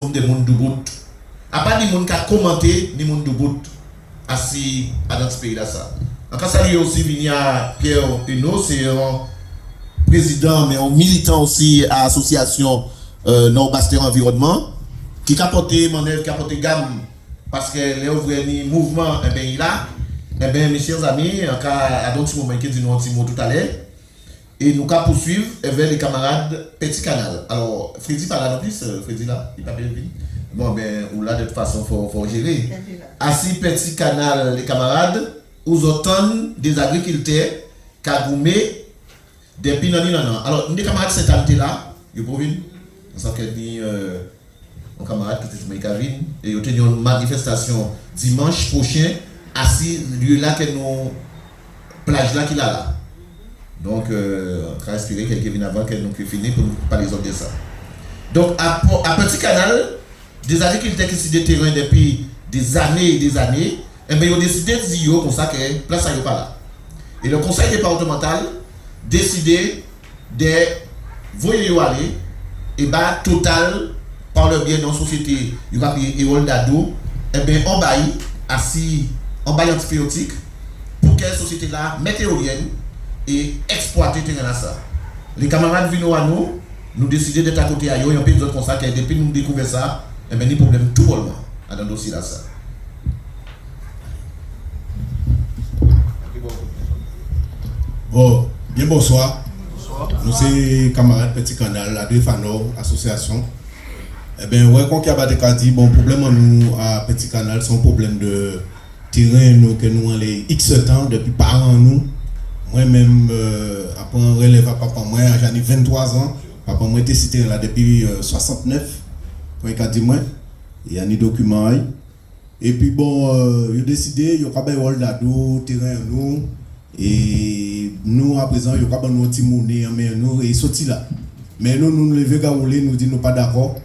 comme des monde de bout. À pas des monde qui a commenté, ni monde de bout assis dans ce pays-là. Ça. En cas, saluer aussi Vigna Pierre Huneau, c'est un président, mais un militant aussi à l'association Nord-Bastère Environnement, qui a porté manœuvre, qui a porté gamme, parce que les ouvriers ni mouvement, eh bien, il a, eh bien, mes chers amis, en cas, à d'autres moments qui dit nous un petit mot tout à l'heure, et nous allons poursuivre vers les camarades Petit Canal. Alors, Freddy pas là non plus, Freddy là, il n'est pas bien venu. Bon, ben, ou là, de toute façon, il faut gérer. Assis Petit Canal, les camarades, aux automnes des agriculteurs, Kagoumé, des pinani non. Alors, les camarades cette année là, ils peuvent venir. On sait qu'il y a un camarade qui était Kavin, et ils ont tenu une manifestation dimanche prochain, assis, lieu là, que nous, plage là qu'il a là. Donc, on va espérer quelques viennent avant que nous finissons pour nous parler de ça. Donc, à Petit Canal, des agriculteurs qui sont des terrains depuis des années et des années, eh bien, ils ont décidé de dire comme ça que place ça n'est pas là. Et le conseil départemental a décidé de voyer aller et bien total par le biais de la société, il va payer Erol Dado, et bien on baille assis en bail antibiotique pour que la société là mette éolienne et exploiter terrain ça. Les camarades viennent à nous décidons d'être à côté à eux et on peut nous comme ça que depuis nous découvrir ça, et bien, il y a des problèmes tout le monde dans le dossier là. Ça. Bon, bien bonsoir. Bonsoir. Nous sommes camarades Petit Canal, la deux Fano, association. Eh bien, ouais, quand il y a des dit, bon, problème nous à Petit Canal, c'est un problème de terrain nous, que nous avons les X temps, depuis par an nous. Moi-même, après un relève à papa, moi, j'ai 23 ans. Papa, moi, j'étais cité là depuis 69. Quand il a dit moi, il y a des documents. Et puis bon, il a décidé, il y a un rôle d'ado, terrain nous. Et nous, à présent, il y a un petit monnaie, mais nous, il sorti là. Mais nous levons Gaoulé, nous disons pas d'accord.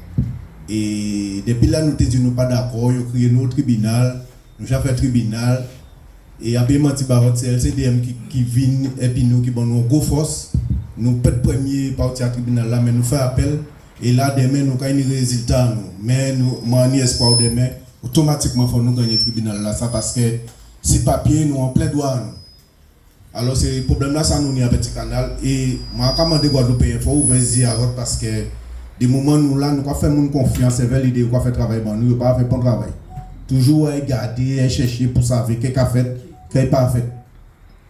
Et depuis là, nous disons pas d'accord, il y a créé notre tribunal, nous avons fait tribunal. Et après, c'est LCDM qui vient et puis nous qui bon nous go force. Nous pas de premier parti à tribunal là, mais nous faisons appel. Et là, demain, nous avons des résultats. Mais nous avons espoir demain, automatiquement, il faut nous gagner le tribunal là. Ça parce que si papier, nous en plein droit. Alors, ce problème-là, ça nous est à Petit Canal. Et moi, quand je dis Guadeloupe, il faut ouvrir à route parce que des moments nous là, nous avons fait confiance vers l'idée de faire travail. Nous n'avons pas fait bon travail. Toujours regarder, chercher pour savoir qu'est-ce qu'il a fait, qu'est-ce qu'il n'a pas fait.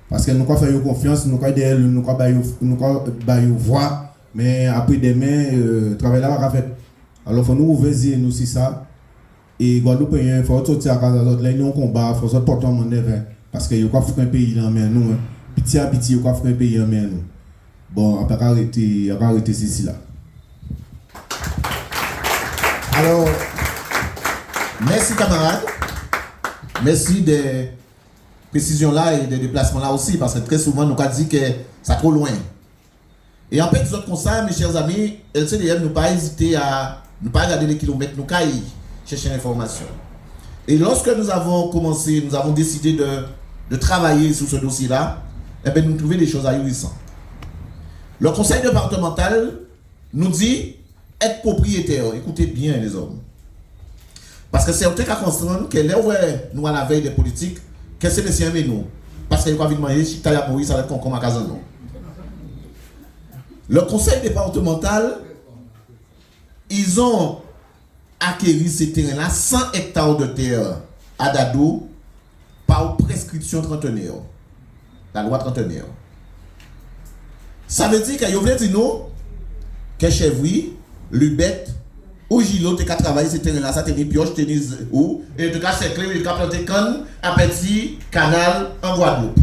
Parce que nous avons fait confiance, nous avons voir, mais après demain, le travail là va fait. Alors, il faut nous ouvrir nous si ça. Et Guadeloupe, il faut sortir à casa d'autres, là, il y a un combat, il faut sortir porter en manœuvre. Parce que il faut faire un pays en main nous. Petit à petit, il faut faire un pays en main nous. Bon, après arrêter ceci là. Alors, merci camarades. Merci des précisions là et des déplacements là aussi, parce que très souvent, nous avons dit que ça trop loin. Et en fait, comme ça, mes chers amis, LCDM ne pas hésiter à ne pas regarder les kilomètres, nous allons chercher l'information. Et lorsque nous avons commencé, nous avons décidé de travailler sur ce dossier-là, eh bien, nous trouvons des choses ahurissantes. Le conseil départemental nous dit être propriétaire. Écoutez bien les hommes. Parce que c'est un truc à comprendre que là où nous à la veille des politiques, que c'est les siens mais nous. Parce qu'il y a envie de manger, si tu as pour ça va être comme à Casano. Le conseil départemental, ils ont acquérir ces terrains-là 100 hectares de terre à Dado par prescription trentenaire. La loi trentenaire. Ça veut dire qu'il y a nous que Chevry, Lubette ou Gilo qui a travaillé ces terrains-là, ça tenait pioche, tenait ou, et en tout cas c'est clair, il a planté canne à Petit Canal en Guadeloupe.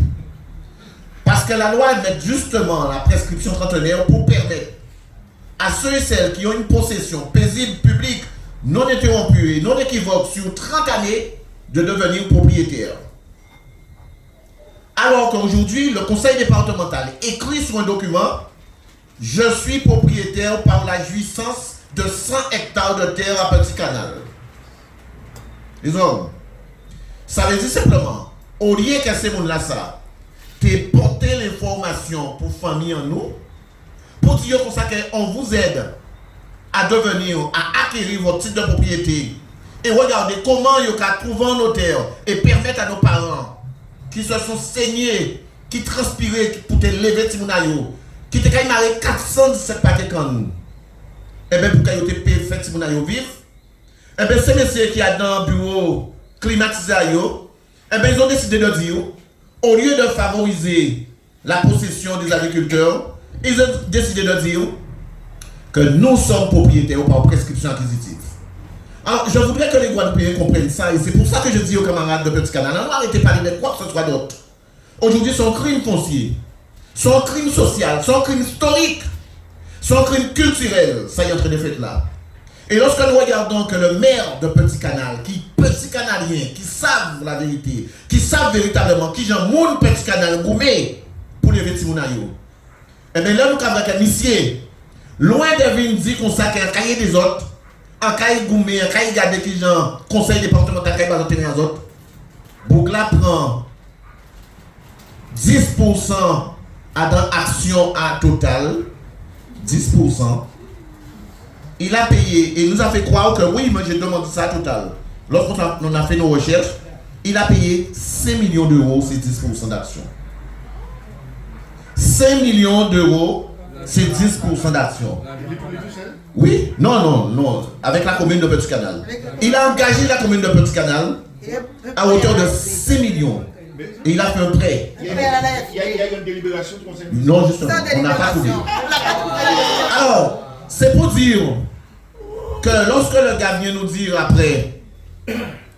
Parce que la loi met justement la prescription trentenaire pour permettre à ceux et celles qui ont une possession paisible, publique, non interrompu et non équivoque sur 30 années de devenir propriétaire. Alors qu'aujourd'hui, le conseil départemental écrit sur un document « Je suis propriétaire par la jouissance de 100 hectares de terre à Petit Canal ». Les hommes, ça veut dire simplement, au lieu que ces gens-là, ça, t'es porté l'information pour famille en nous, pour dire comme ça qu'on vous aide à devenir, à acquérir votre titre de propriété et regardez comment vous pouvez trouver un notaire et permettre à nos parents qui se sont saignés, qui transpiraient pour te lever Timonayo, qui te ont marré 417 paquets quand nous. Et bien pour qu'ils te fait Timonayo vivre, et bien ces messieurs qui sont dans le bureau climatisé, et bien ils ont décidé de dire, au lieu de favoriser la possession des agriculteurs, ils ont décidé de dire que nous sommes propriétaires par prescription acquisitive. Alors, je voudrais que les Guadeloupéens comprennent ça, et c'est pour ça que je dis aux camarades de Petit Canal, non, arrêtez de parler de quoi que ce soit d'autre. Aujourd'hui, c'est un crime foncier, c'est un crime social, c'est un crime historique, c'est un crime culturel, ça y est en train de faire là. Et lorsque nous regardons que le maire de Petit Canal, qui Petit Canalien, qui savent la vérité, qui savent véritablement qui j'en moun Petit Canal goumé pour les Vétimounayo, et bien là, nous avons un monsieur, loin de venir dire qu'on s'est un cahier des autres, un cahier goumé, un cahier gardé qui j'en conseil départemental, un cahier bazanté les autres, Bougla prend 10% à dans action à total, 10%. Il a payé et nous a fait croire que oui, mais j'ai demandé ça à total. Lorsqu'on a fait nos recherches, il a payé 5 millions d'euros, c'est 10% d'action. 5 millions d'euros, c'est 10% d'action. Oui, non, avec la commune de Petit Canal. Il a engagé la commune de Petit Canal à hauteur de 6 millions. Et il a fait un prêt. Il y a une délibération du conseil municipal. Non, justement, on n'a pas trouvé. Alors, c'est pour dire que lorsque le gars vient nous dire après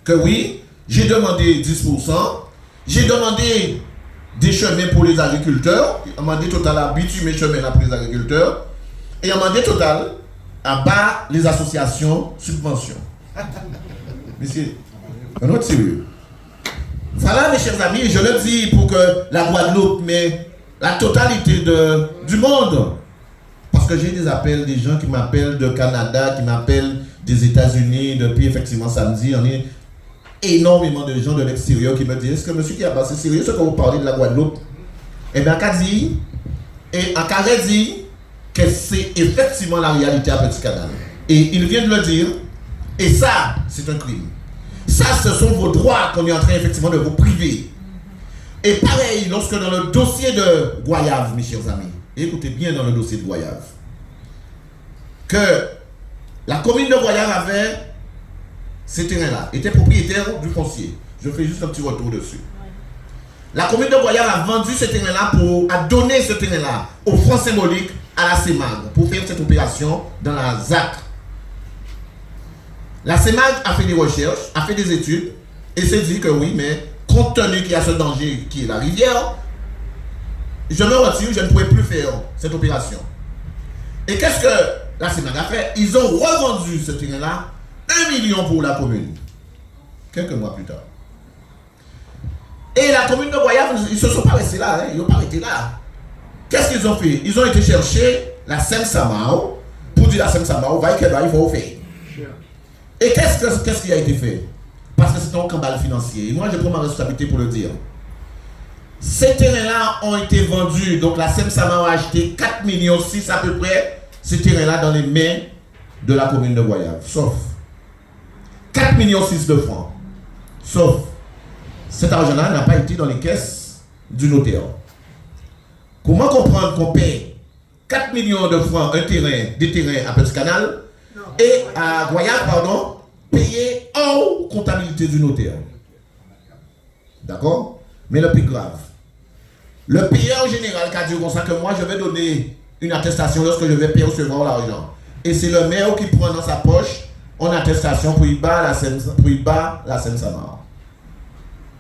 que oui, j'ai demandé 10%, j'ai demandé des chemins pour les agriculteurs, il a demandé total à bitumer chemin pour les agriculteurs, et il a demandé total à bas les associations subventions. Monsieur, un autre sérieux. Voilà mes chers amis, je le dis pour que la Guadeloupe, mais la totalité du monde, parce que j'ai des appels, des gens qui m'appellent de Canada, qui m'appellent des États-Unis, depuis effectivement samedi, on est énormément de gens de l'extérieur qui me disent, est-ce que monsieur qui a passé sérieux ce que vous parlez de la Guadeloupe? Eh bien, qu'a dit, et en carré dit que c'est effectivement la réalité à Petit Canal. Et il vient de le dire, et ça, c'est un crime. Ça, ce sont vos droits qu'on est en train effectivement de vous priver. Et pareil, lorsque dans le dossier de Goyave, mes chers amis, écoutez bien dans le dossier de Goyave, que la commune de Goyave avait ces terrains-là, était propriétaire du foncier. Je fais juste un petit retour dessus. La commune de Goyave a vendu ce terrain-là a donné ce terrain-là au franc symbolique à la CEMAG pour faire cette opération dans la ZAC. La CEMAG a fait des recherches, a fait des études et s'est dit que oui, mais compte tenu qu'il y a ce danger qui est la rivière, je me retire, je ne pourrai plus faire cette opération. Et qu'est-ce que la CEMAG a fait? Ils ont revendu ce terrain-là 1 million pour la commune, quelques mois plus tard. Et la commune de Goyave, ils ne se sont pas restés là, ils n'ont pas été là. Qu'est-ce qu'ils ont fait? Ils ont été chercher la SEM-SAMAO pour dire à la SEM-SAMAO, va qu'il faut faire. Et qu'est-ce qui a été fait? Parce que c'est un cambal financier. Et moi, je prends ma responsabilité pour le dire. Ces terrains-là ont été vendus. Donc, la SEM-SAMAO a acheté 4,6 millions à peu près, ces terrains-là dans les mains de la commune de Goyave. Sauf 4,6 millions de francs. Sauf, cet argent-là n'a pas été dans les caisses du notaire. Comment comprendre qu'on paie 4 millions de francs des terrains à Petit Canal et à Goyave, pardon, payer hors comptabilité du notaire? D'accord? Mais le plus grave, le payeur général qui a dit comme ça que moi je vais donner une attestation lorsque je vais percevoir l'argent. Et c'est le maire qui prend dans sa poche une attestation pour y battre la SEM-SAMAO.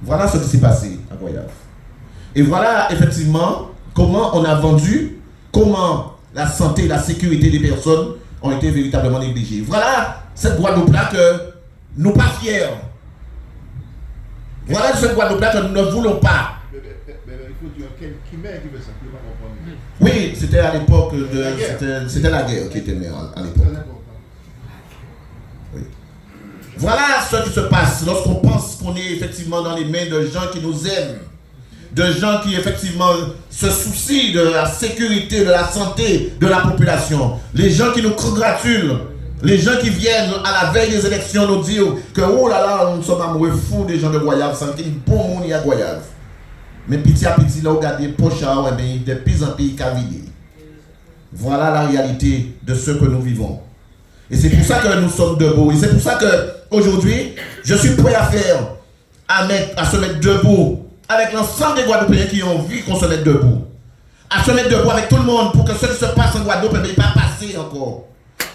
Voilà ce qui s'est passé à Goyave. Et voilà effectivement comment on a vendu, comment la santé et la sécurité des personnes ont été véritablement négligées. Voilà cette Guadeloupe-là que nous ne sommes pas fiers. Voilà cette Guadeloupe-là que nous ne voulons pas. Il faut dire qui maire qui veut ça, qui ne pas comprendre. Oui, c'était à l'époque c'était la guerre qui était maire à l'époque. Oui. Voilà ce qui se passe lorsqu'on pense qu'on est effectivement dans les mains de gens qui nous aiment, de gens qui effectivement se soucient de la sécurité, de la santé de la population. Les gens qui nous congratulent, les gens qui viennent à la veille des élections nous dire que oh là là, nous sommes amoureux fous des gens de Goyave, sans qu'il y ait bon monde à Goyave. Mais petit à petit, là, regardez, pochard, de plus en plus cavidé. Voilà la réalité de ce que nous vivons. Et c'est pour ça que nous sommes debout. Et c'est pour ça qu'aujourd'hui, je suis prêt à se mettre debout avec l'ensemble des Guadeloupéens qui ont envie qu'on se mette debout. À se mettre debout avec tout le monde pour que ce qui se passe en Guadeloupe ne pas passer encore.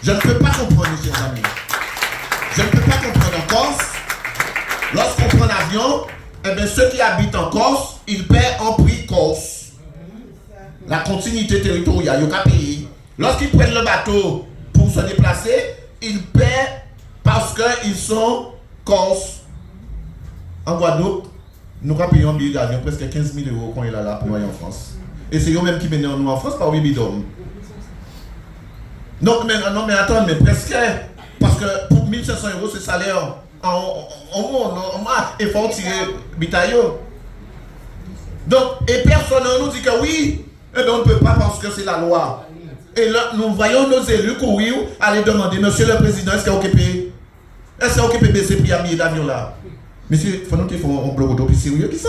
Je ne peux pas comprendre, mes chers amis. Je ne peux pas comprendre en Corse. Lorsqu'on prend l'avion, eh bien, ceux qui habitent en Corse, ils paient en prix Corse. La continuité territoriale, ils ont qu'à payer. Lorsqu'ils prennent le bateau pour se déplacer, ils paient parce qu'ils sont Corse. En Guadeloupe, nous payons un billet d'avion presque 15 000 € quand il est là pour aller en France. Et c'est eux-mêmes qui viennent nous en France par 8 bidons. Donc, non, mais attends, mais presque, parce que pour 1 500 €, c'est salaire en mois, il faut tirer bitaillot. Donc, et personne ne nous dit que oui, eh bien, on ne peut pas parce que c'est la loi. Et là, nous voyons nos élus courir, aller demander, monsieur le président, est-ce qu'il peut baisser le prix à billet d'avion là? Monsieur, il faut nous qu'il faut un bloc plus sérieux qui ça.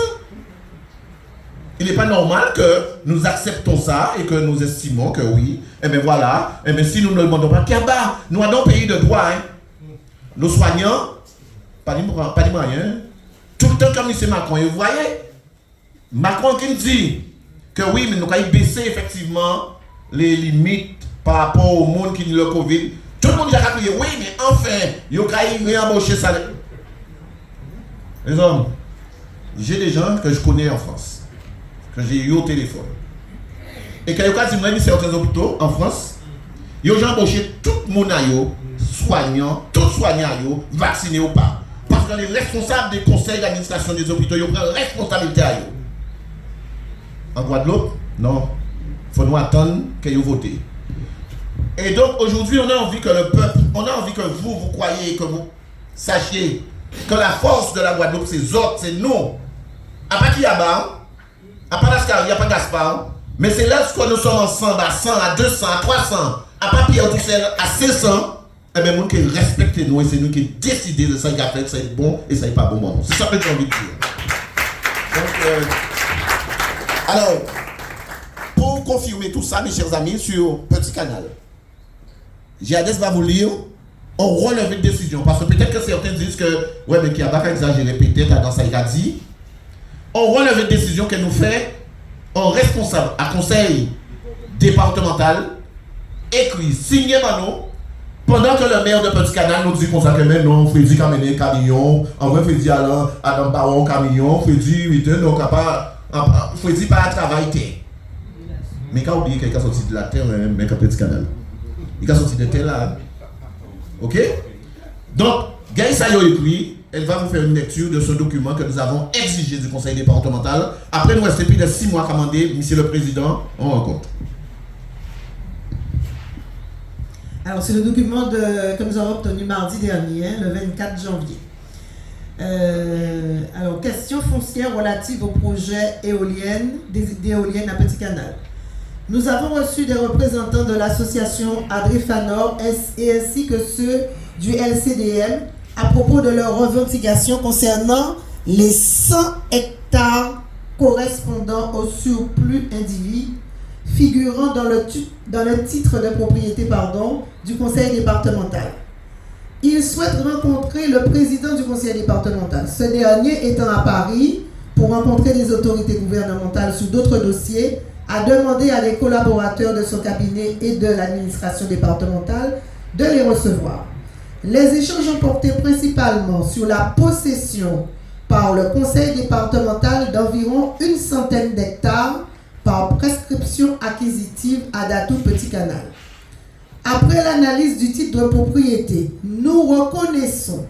Il n'est pas normal que nous acceptons ça et que nous estimons que oui, et bien voilà, et bien si nous ne demandons pas, nous avons un pays de droit, hein. Nos soignants, pas de moyens, tout le temps comme M. Macron, et vous voyez, Macron qui dit que oui, mais nous avons baissé effectivement les limites par rapport au monde qui dit le Covid. Tout le monde a crié, oui, mais enfin, il y a réembauché ça. Les hommes, j'ai des gens que je connais en France, que j'ai eu au téléphone. Et quand ils ont dit certains hôpitaux en France, ils ont embauché tout le monde, soignants, tout soignants, vaccinés ou pas. Parce que les responsables des conseils d'administration des hôpitaux, ils prennent responsabilité à eux. En Guadeloupe, non. Il faut nous attendre qu'ils votent. Et donc aujourd'hui, on a envie que le peuple, on a envie que vous croyez, que vous sachiez que la force de la Guadeloupe, c'est autres, c'est nous. À part qui y a bas, à part Lascar, il n'y a pas Gaspard, mais c'est là que nous sommes ensemble à 100, à 200, à 300, à part Pierre Toussel, à 500, eh bien, nous qui respectons nous et c'est nous qui décidons de ça qui a fait, ça est bon et ça n'est pas bon. C'est ça que j'ai envie de dire. Donc, alors, pour confirmer tout ça, mes chers amis, sur Petit Canal, Jadès va vous lire. On relève une décision, parce que peut-être que certains disent que, ouais, mais qu'il n'y a pas qu'à exagérer, peut-être dans ça il a dit. On relève une décision que nous fait un responsable à conseil départemental, écrit, signé par nous, pendant que le maire de Petit Canal nous dit qu'on s'en que non, Freddy a mené camion, en vrai Freddy a un baron camion, Freddy, oui, donc Freddy pas à travailler. Mais quand on oublie qu'il a sorti de la terre, mais qu'à Petit Canal. Il a sorti de terre là. Ok? Donc, Gaïssa a écrit, elle va vous faire une lecture de ce document que nous avons exigé du conseil départemental. Après, nous restons plus de 6 mois à commander, monsieur le président, on rencontre. Alors, c'est le document que nous avons obtenu mardi dernier, le 24 janvier. Alors, question foncière relative au projet d'éoliennes à Petit Canal. Nous avons reçu des représentants de l'association Adrifanor et ainsi que ceux du LCDM à propos de leurs revendications concernant les 100 hectares correspondant au surplus individu figurant dans le titre de propriété du conseil départemental. Ils souhaitent rencontrer le président du conseil départemental. Ce dernier étant à Paris pour rencontrer des autorités gouvernementales sur d'autres dossiers, a demandé à des collaborateurs de son cabinet et de l'administration départementale de les recevoir. Les échanges ont porté principalement sur la possession par le conseil départemental d'environ 100 d'hectares par prescription acquisitive à Datou Petit Canal. Après l'analyse du titre de propriété, nous reconnaissons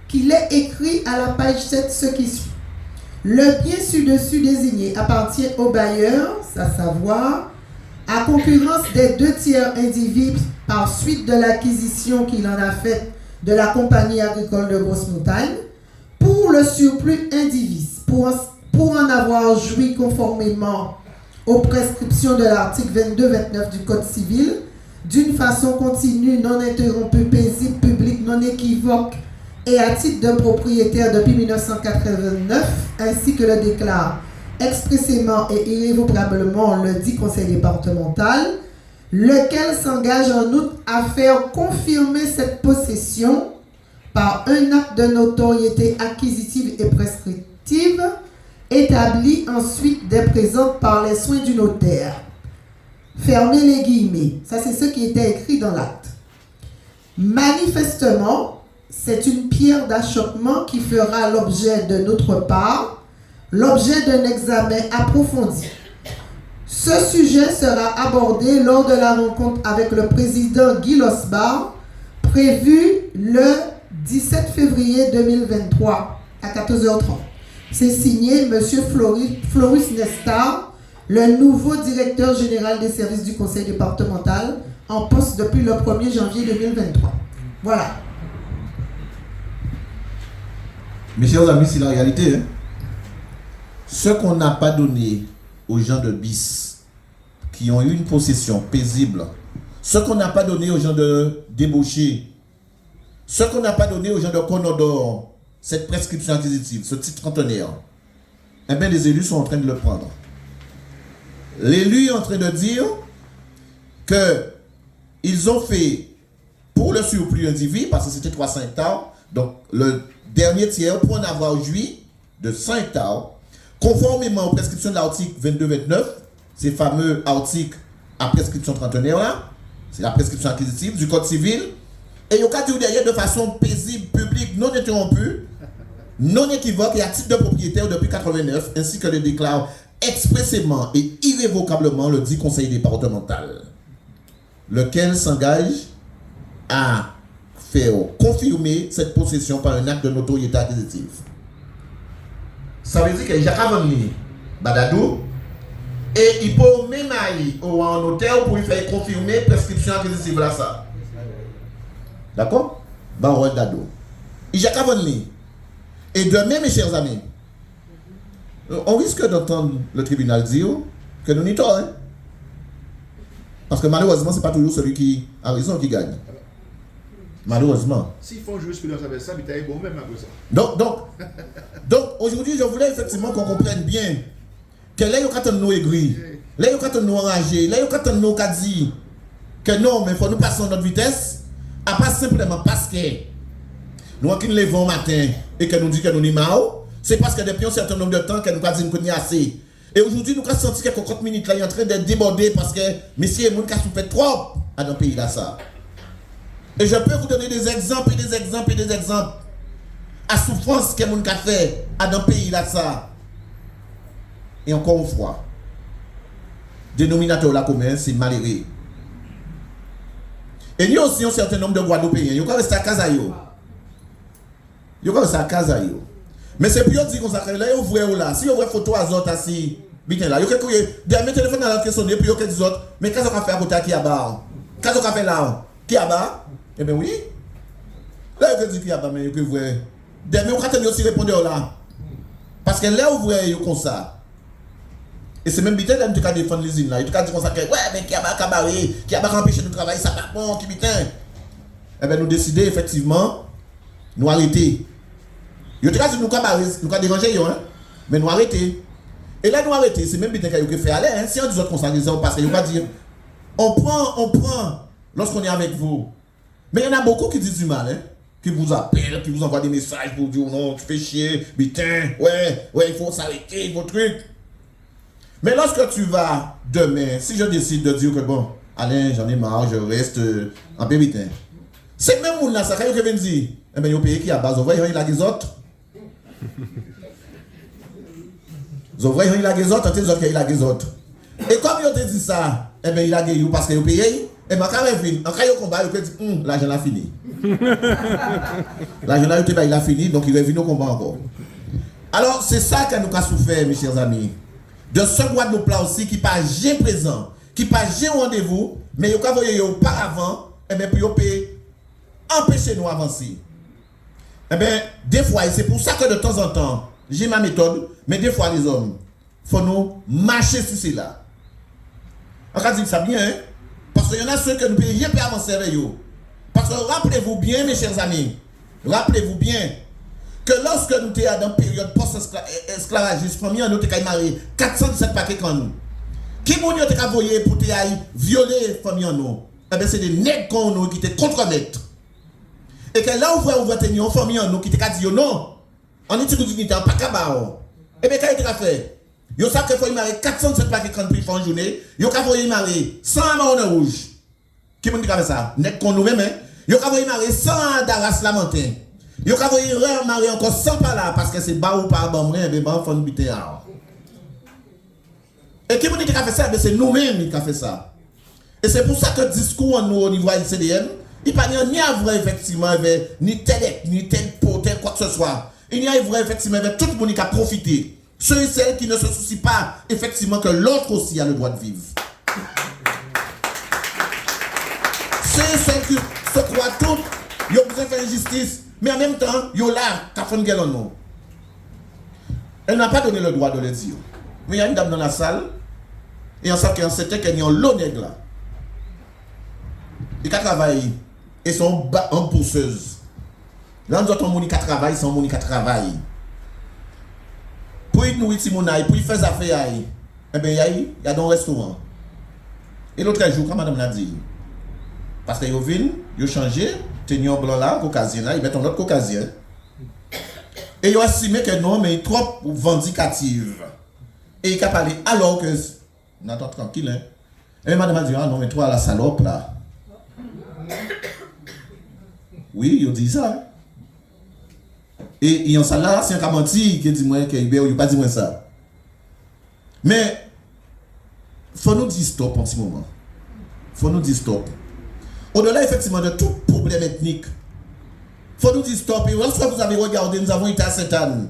qu'il est écrit à la page 7 ce qui suit. Le bien ci-dessus désigné appartient au bailleur, à savoir, à concurrence des 2 tiers individus par suite de l'acquisition qu'il en a faite de la compagnie agricole de Grosse-Montagne, pour le surplus indivis, pour en avoir joui conformément aux prescriptions de l'article 22-29 du Code civil, d'une façon continue, non interrompue, paisible, publique, non équivoque et à titre de propriétaire depuis 1989, ainsi que le déclare expressément et irrévocablement le dit conseil départemental, lequel s'engage en outre à faire confirmer cette possession par un acte de notoriété acquisitive et prescriptive, établi ensuite dès présent par les soins du notaire. Fermez les guillemets. Ça, c'est ce qui était écrit dans l'acte. Manifestement, c'est une pierre d'achoppement qui fera l'objet de notre part, l'objet d'un examen approfondi. Ce sujet sera abordé lors de la rencontre avec le président Guy Losbar, prévue le 17 février 2023 à 14h30. C'est signé M. Floris Nestar, le nouveau directeur général des services du conseil départemental, en poste depuis le 1er janvier 2023. Voilà. Mes chers amis, c'est la réalité. Hein? Ce qu'on n'a pas donné aux gens de BIS, qui ont eu une possession paisible, ce qu'on n'a pas donné aux gens de débauchés, ce qu'on n'a pas donné aux gens de Conodore, cette prescription acquisitive, ce titre trentenaire, eh bien les élus sont en train de le prendre. L'élu est en train de dire qu'ils ont fait, pour le surplus individu, parce que c'était 300 hectares, donc le dernier tiers pour en avoir joui de 100 hectares, conformément aux prescriptions de l'article 22-29, ces fameux articles à prescription trentenaire là, c'est la prescription acquisitive du Code civil, et il y a derrière de façon paisible, publique, non interrompue, non équivoque et à titre de propriétaire depuis 89, ainsi que le déclare expressément et irrévocablement le dit conseil départemental, lequel s'engage à faire confirmer cette possession par un acte de notoriété acquisitive. Ça veut dire qu'il y a qu'à Badadou, et il peut même aller au notaire pour lui faire confirmer prescription acquisitive là ça. D'accord? Baron Dado. Il y a qu'à et demain, mes chers amis, on risque d'entendre le tribunal dire que nous n'y tort. Hein? Parce que malheureusement, ce n'est pas toujours celui qui a raison qui gagne. Malheureusement. S'ils font jurisprudence avec ça, mais bon même après ça. Donc aujourd'hui, je voulais effectivement qu'on comprenne bien que là, il y a nous aigris, là, il y a nous enragés, là, il y a nous dit que non, mais il faut nous passer notre vitesse, à pas simplement parce que nous qui nous levons matin et que nous disons que nous sommes mal, c'est parce que depuis un certain nombre de temps que nous avons dit que nous sommes assez. Et aujourd'hui, nous avons senti que 40 minutes là, il est en train de déborder parce que messieurs et gens qui souffrent trop dans le pays là ça. Et je peux vous donner des exemples et des exemples et des exemples à souffrance que mon fait dans le pays là ça. Et encore une fois, dénominateur là commun, c'est malheureux. Et il y a aussi un certain nombre de Guadeloupéens, ils ont resté à Casayo. Ils ont resté à Casayo. Mais c'est plus dire qu'on s'appelle là, ils ouvrent là. Si vous voyez photo à autres assis, bien là, ils ont des téléphones dans la question, puis ils ont des autres. Mais qu'est-ce qu'on a fait à côté qui a bas? Qu'est-ce qu'on a fait là? Qui a bas? Eh bien oui. Là, ils ont dit qui a bas, mais ils ont vu. Demain, on va aussi répondre là. Parce que là, vous voyez comme ça. Et c'est même bitin là, tu as défendre l'usine là. Tu as dit comme ça que, ouais, mais qui a pas cabaret, qui a pas empêché de travailler, ça pas bon, qui bitin. Eh bien, nous décidons effectivement, nous arrêter. Yo te dit nous cabaret, nous avons dérangé, hein, mais nous arrêter. Et là, nous arrêter, c'est même bitin que fait aller, hein. Si on dit autres consacrés, parce qu'il va dire, on prend, lorsqu'on est avec vous. Mais il y en a beaucoup qui disent du mal, hein. Qui vous appellent, qui vous envoient des messages pour dire non, tu fais chier, putain, ouais, il faut s'arrêter, il faut truc. Mais lorsque tu vas demain, si je décide de dire que bon, Alain, j'en ai marre, je reste en pébitin. C'est même où là, ça quand vient dire, eh bien, il y a un pays qui a base, vous voyez, il y a des autres. Vous voyez, il y a des autres, il y a des autres. Et comme il te dit ça, eh bien, il a des parce qu'il y a payé. Et bien, quand il a un combat, il peut dire, l'argent a fini. L'argent a fini, donc il revient au combat encore. Alors, c'est ça que nous avons souffert, mes chers amis. De ce Guadeloupe là aussi qui pas jamais présent, qui pas jamais rendez-vous, mais vous voyez auparavant, et bien, pour empêcher nous avancer. Eh bien, des fois, et c'est pour ça que de temps en temps, j'ai ma méthode, mais des fois les hommes, faut nous marcher sur cela. On va dire ça bien, hein? Parce qu'il y en a ceux que nous ne pouvons rien faire avancer avec eux. Parce que rappelez-vous bien, mes chers amis, rappelez-vous bien que lorsque nous étions dans une période post-esclavagiste, nous avons marié 417 paquets quand nous. Qui nous a envoyé pour violer les familles en nous? Eh bien, c'est des nègres qu'on nous qui te contre-mettent. Et que là où vous avez tenu une famille en nous qui te dit non, on est sur dignité, on pas cabao. Eh bien, qu'est-ce qu'il a fait? Ils savent qu'il faut marier 407 paquets quand ils font une journée. Ils ont marier 100 marrons rouges. Qui m'a dit fait ça? Nègres qu'on nous même, hein? Ils ont marier 100 d'Arras Lamentin. Ils ont marier encore 100 par là parce que c'est bas ou pas bon, mais bon, faut nous biter. Et qui m'a dit qu'il a fait ça? C'est nous-mêmes qui avons fait ça. Et c'est pour ça que le discours nous au niveau ICDM, il n'y a ni à vrai effectivement avec ni tel potel, quoi que ce soit. Il n'y a vrai effectivement avec tout le monde qui a profité. Ceux et celles qui ne se soucient pas effectivement que l'autre aussi a le droit de vivre. Ceux et celles qui se croient toutes, ils ont besoin de faire justice, mais en même temps, ils ont là, qui a fait une gueule en nous. Elle n'a pas donné le droit de le dire. Mais il y a une dame dans la salle, et on sait qu'elle est en l'honneur là. Et qu'elle travaille, et sont en pousseuse. Là, nous avons des gens qui travaillent, sont des gens qui travaillent. Pour y nourrir si mon aïe, pour y faire des affaires, eh bien, il y a dans un restaurant. Et l'autre jour, quand madame l'a dit, parce qu'ils viennent, ils ont changé, ils ont blanc là, caucasien là, ils mettent un autre caucasien. Et ils ont estimé que non, mais trop vindicative. Et il a parlé alors que. N'attends tranquille, hein. Et madame a dit, ah non, mais toi, la salope là. Oui, il dit ça. Et il y a un salaire, c'est un camanti qui dit moi qu'il n'a pas dit moi ça. Mais, il faut nous dire stop en ce moment. Il faut nous dire stop. Au-delà, effectivement, de tout problème ethnique, il faut nous dire stop. Et lorsque vous avez regardé, nous avons été à Sainte-Anne.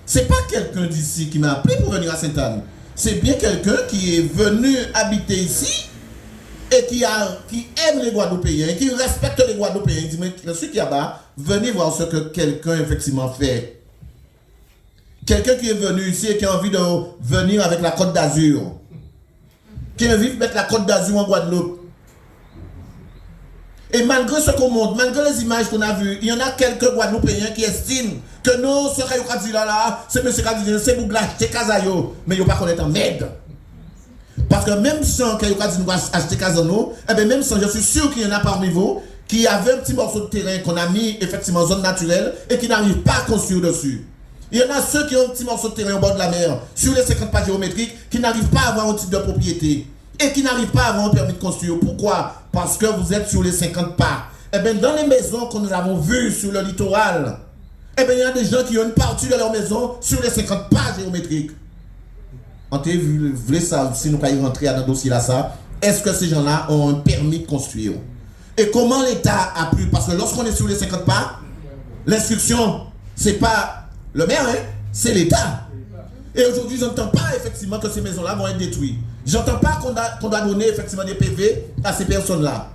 Ce n'est pas quelqu'un d'ici qui m'a appelé pour venir à Sainte-Anne. C'est bien quelqu'un qui est venu habiter ici et qui aime les Guadeloupéens, qui respecte les Guadeloupéens. Il dit, mais celui qui est là-bas, venez voir ce que quelqu'un effectivement fait. Quelqu'un qui est venu ici et qui a envie de venir avec la Côte d'Azur. Qui a envie de mettre la Côte d'Azur en Guadeloupe. Et malgré ce qu'on montre, malgré les images qu'on a vues, il y en a quelques Guadeloupéens qui estiment que non, ce qu'il a dit là, c'est M. Kadidine, c'est pour acheter Kazayo, mais il ne pas connaître en merde. Parce que même sans qu'il a dit nous acheter Kazayo, même sans, je suis sûr qu'il y en a parmi vous qui avaient un petit morceau de terrain qu'on a mis effectivement en zone naturelle et qui n'arrivent pas à construire dessus. Il y en a ceux qui ont un petit morceau de terrain au bord de la mer, sur les 50 pas géométriques, qui n'arrivent pas à avoir un titre de propriété. Et qui n'arrivent pas à avoir un permis de construire. Pourquoi? Parce que vous êtes sur les 50 pas. Eh bien, dans les maisons que nous avons vues sur le littoral, eh bien, il y a des gens qui ont une partie de leur maison sur les 50 pas géométriques. On t'a vu, vous voulez ça, si nous pouvons rentrer dans le dossier là, ça, est-ce que ces gens-là ont un permis de construire? Et comment l'État a pu? Parce que lorsqu'on est sur les 50 pas, l'instruction, c'est pas le maire, hein, c'est l'État. Et aujourd'hui, je n'entends pas effectivement que ces maisons-là vont être détruites. Je n'entends pas qu'on doit donner effectivement des PV à ces personnes-là.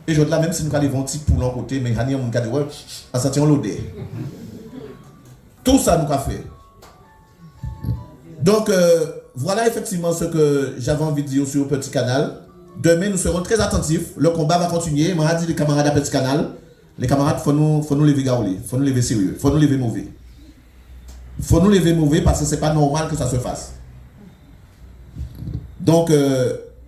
Et je dis là, même si nous avons un petit pour l'autre côté, mais il y a un cas de ouais, en sentant l'odeur. Tout ça, nous avons fait. Donc, voilà effectivement ce que j'avais envie de dire sur le petit canal. Demain, nous serons très attentifs. Le combat va continuer. Moi, je dis les camarades à petit canal. Les camarades, il faut nous lever gaulés. Il faut nous lever sérieux. Il faut nous lever mauvais. Il faut nous lever mauvais parce que ce n'est pas normal que ça se fasse. Donc,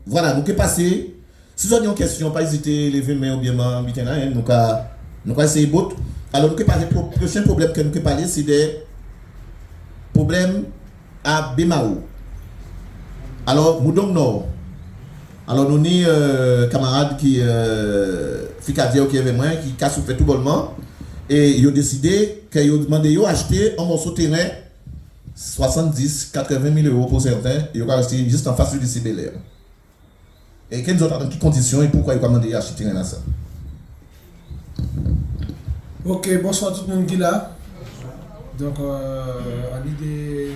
voilà, nous qui passé. Si vous avez une question, pas hésiter, lever main ou bien main, nous allons essayer d'autres. Alors, nous qui parler, le prochain problème que nous allons parler, c'est des problèmes à Bemao. Alors, Moudong Nord. Alors, nous avons camarades qui Ficadier qui est avec moi, qui a souffert tout bonnement. Et ils ont décidé qu'ils ont demandé d'acheter un morceau de terrain 70, 80 000 euros pour certains. Ils ont resté juste en face du lycée Bel Air. Et quelles autres dans quelles conditions et pourquoi ils ont demandé d'acheter terrain là ça? Ok, bonsoir tout le monde qui est là. Donc, on dit des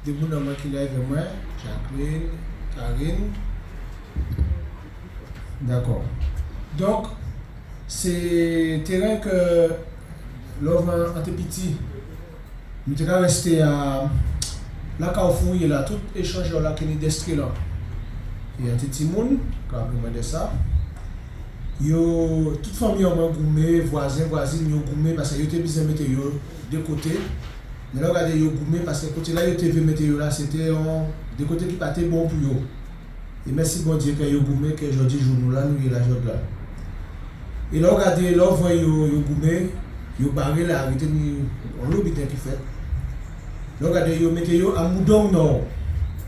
gens qui sont avec moi, Jacqueline, Karine. D'accord. Donc, c'est terrain que Là, en petit, nous sommes restés à la Carrefour, il y a tout échange là qui est destruit là. Il y a un petit monde qui a demandé ça. Yo, toute famille a gourmet, voisins, voisines, yo gourmet parce que yo étaient besoin de mettre yo de côté. Mais là, regardez, yo gourmet parce que côté là, yo étaient mettre yo là, c'était de côté qui partait bon pour yo. Et merci bon Dieu que yo gourmet, que aujourd'hui jour nous là, nous y la jour là. Et là, regardez, là, vous voyez yo gourmet, yo barré là, arrêté on l'obité qui fait. Là, regardez, yo mettez yo à Moudon non.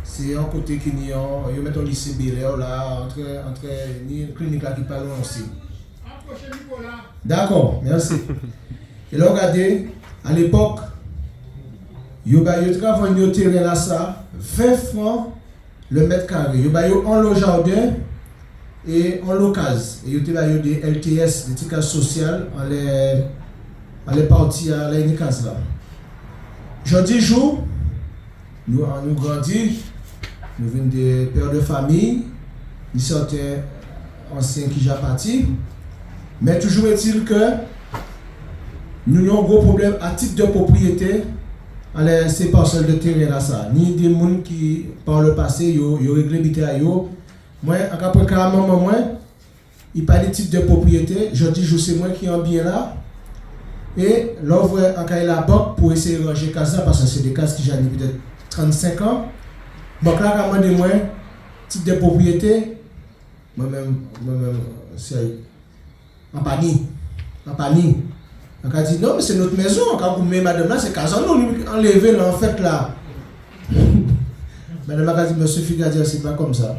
C'est un côté qui n'y a, yo mettez au lycée Bélair là, entre une clinique là qui parle aussi. D'accord, merci. Et là, regardez, à l'époque, yo travaille au terrain là ça, 20 francs le mètre carré. Yo en le jardin et en l'occasion. Et yo travaille des LTS, des tickets sociaux, en les parties à la case là. Jeudi jour, nous grandis, nous venons des pères de famille, nous certains anciens qui sont partis. Mais toujours est-il que nous avons un gros problème à titre de propriété à ces parcelles de terrain là ça. Ni des gens qui par le passé ont réglé bité à yo. Moi après carrément moi il parle de type de propriété, je dis je sais moi qui en bien là. Et l'ouvre à la banque pour essayer de ranger casa parce que c'est des cases qui j'ai peut-être 35 ans. Donc là quand de moi type de propriété moi-même c'est en panique. On a dit non, mais c'est notre maison. Quand vous mettez madame là, c'est casa nous enlever là en fait là. Madame a dit monsieur Figadier, c'est pas comme ça.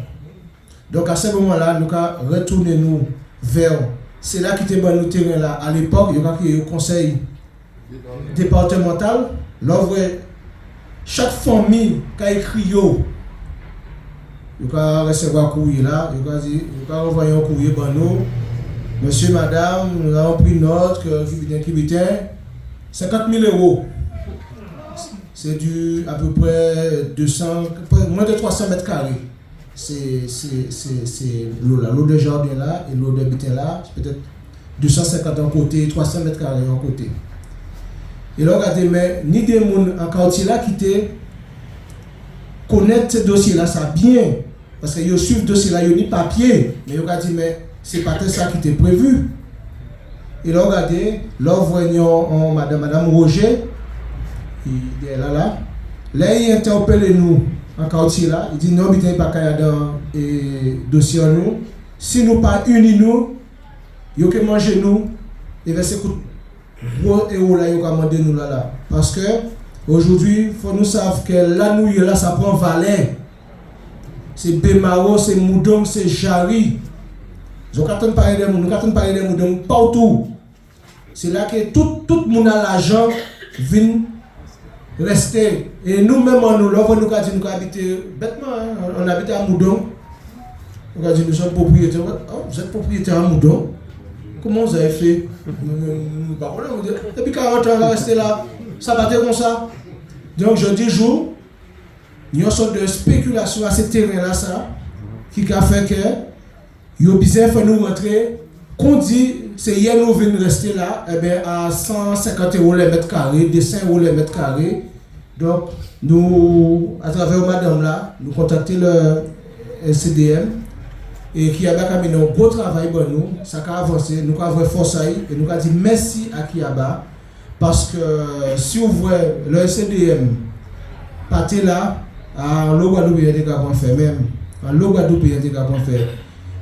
Donc à ce moment-là, nous avons retourné nous vers c'est là qui était bon nous terrain là à l'époque, il y a eu un conseil départemental. L'ouvre chaque famille qui a écrit yo, il a recevoir un courrier là, il a envoyé un courrier pour nous. Monsieur, madame, nous avons pris note que 50 000 euros. C'est à peu près 200, moins de 300 mètres carrés. C'est l'eau là, l'eau de jardin là et l'eau de butin là, c'est peut-être 250 en côté, 300 mètres carrés en côté. Et là, regardez, mais ni des gens en quartier là qui connaissent ce dossier là, ça bien. Parce que ils suivent ce dossier là, ils n'ont ni papier. Mais regardez, mais c'est pas ça qui était prévu. Et là, regardez, là, voyons Madame Roger, il est là. Là, il interpelle nous en quartier là. Il dit non, il n'y a pas dans le dossier nous. Si nous pas unis nous, il faut manger nous. Et bien, c'est gros euros là, il faut demander nous là. Parce que aujourd'hui, il faut nous savoir que la nouille là, ça prend valeur. C'est Bémaro, c'est Moudon, c'est Jari. Nous avons parlé de Moudon partout. C'est là que tout le monde a l'argent vient rester. Et nous-mêmes, nous avons habité bêtement. On habite à Moudon. On a dit nous sommes propriétaires. Oh, vous êtes propriétaire à Moudon. Comment vous avez fait? Depuis 40 ans, on va rester là. Ça va être comme ça. Donc, je dis jour, il y a une sorte de spéculation à ce terrain-là, ça, qui a fait que il y a besoin de nous rentrer. Qu'on dit, c'est hier nous venons rester là, eh bien, à 150 € le mètre carré, 200 € le mètre carré. Donc, nous, à travers madame là, nous contactons le SCDM et qui a fait un beau travail pour nous, ça a avancé, nous avons force et nous avons dit merci à Kiaba parce que si vous voyez le SCDM partir là, à l'Ouagadoupé, il y a des gars qui ont fait même. À l'Ouagadoupé, il y a des gars qui ont fait.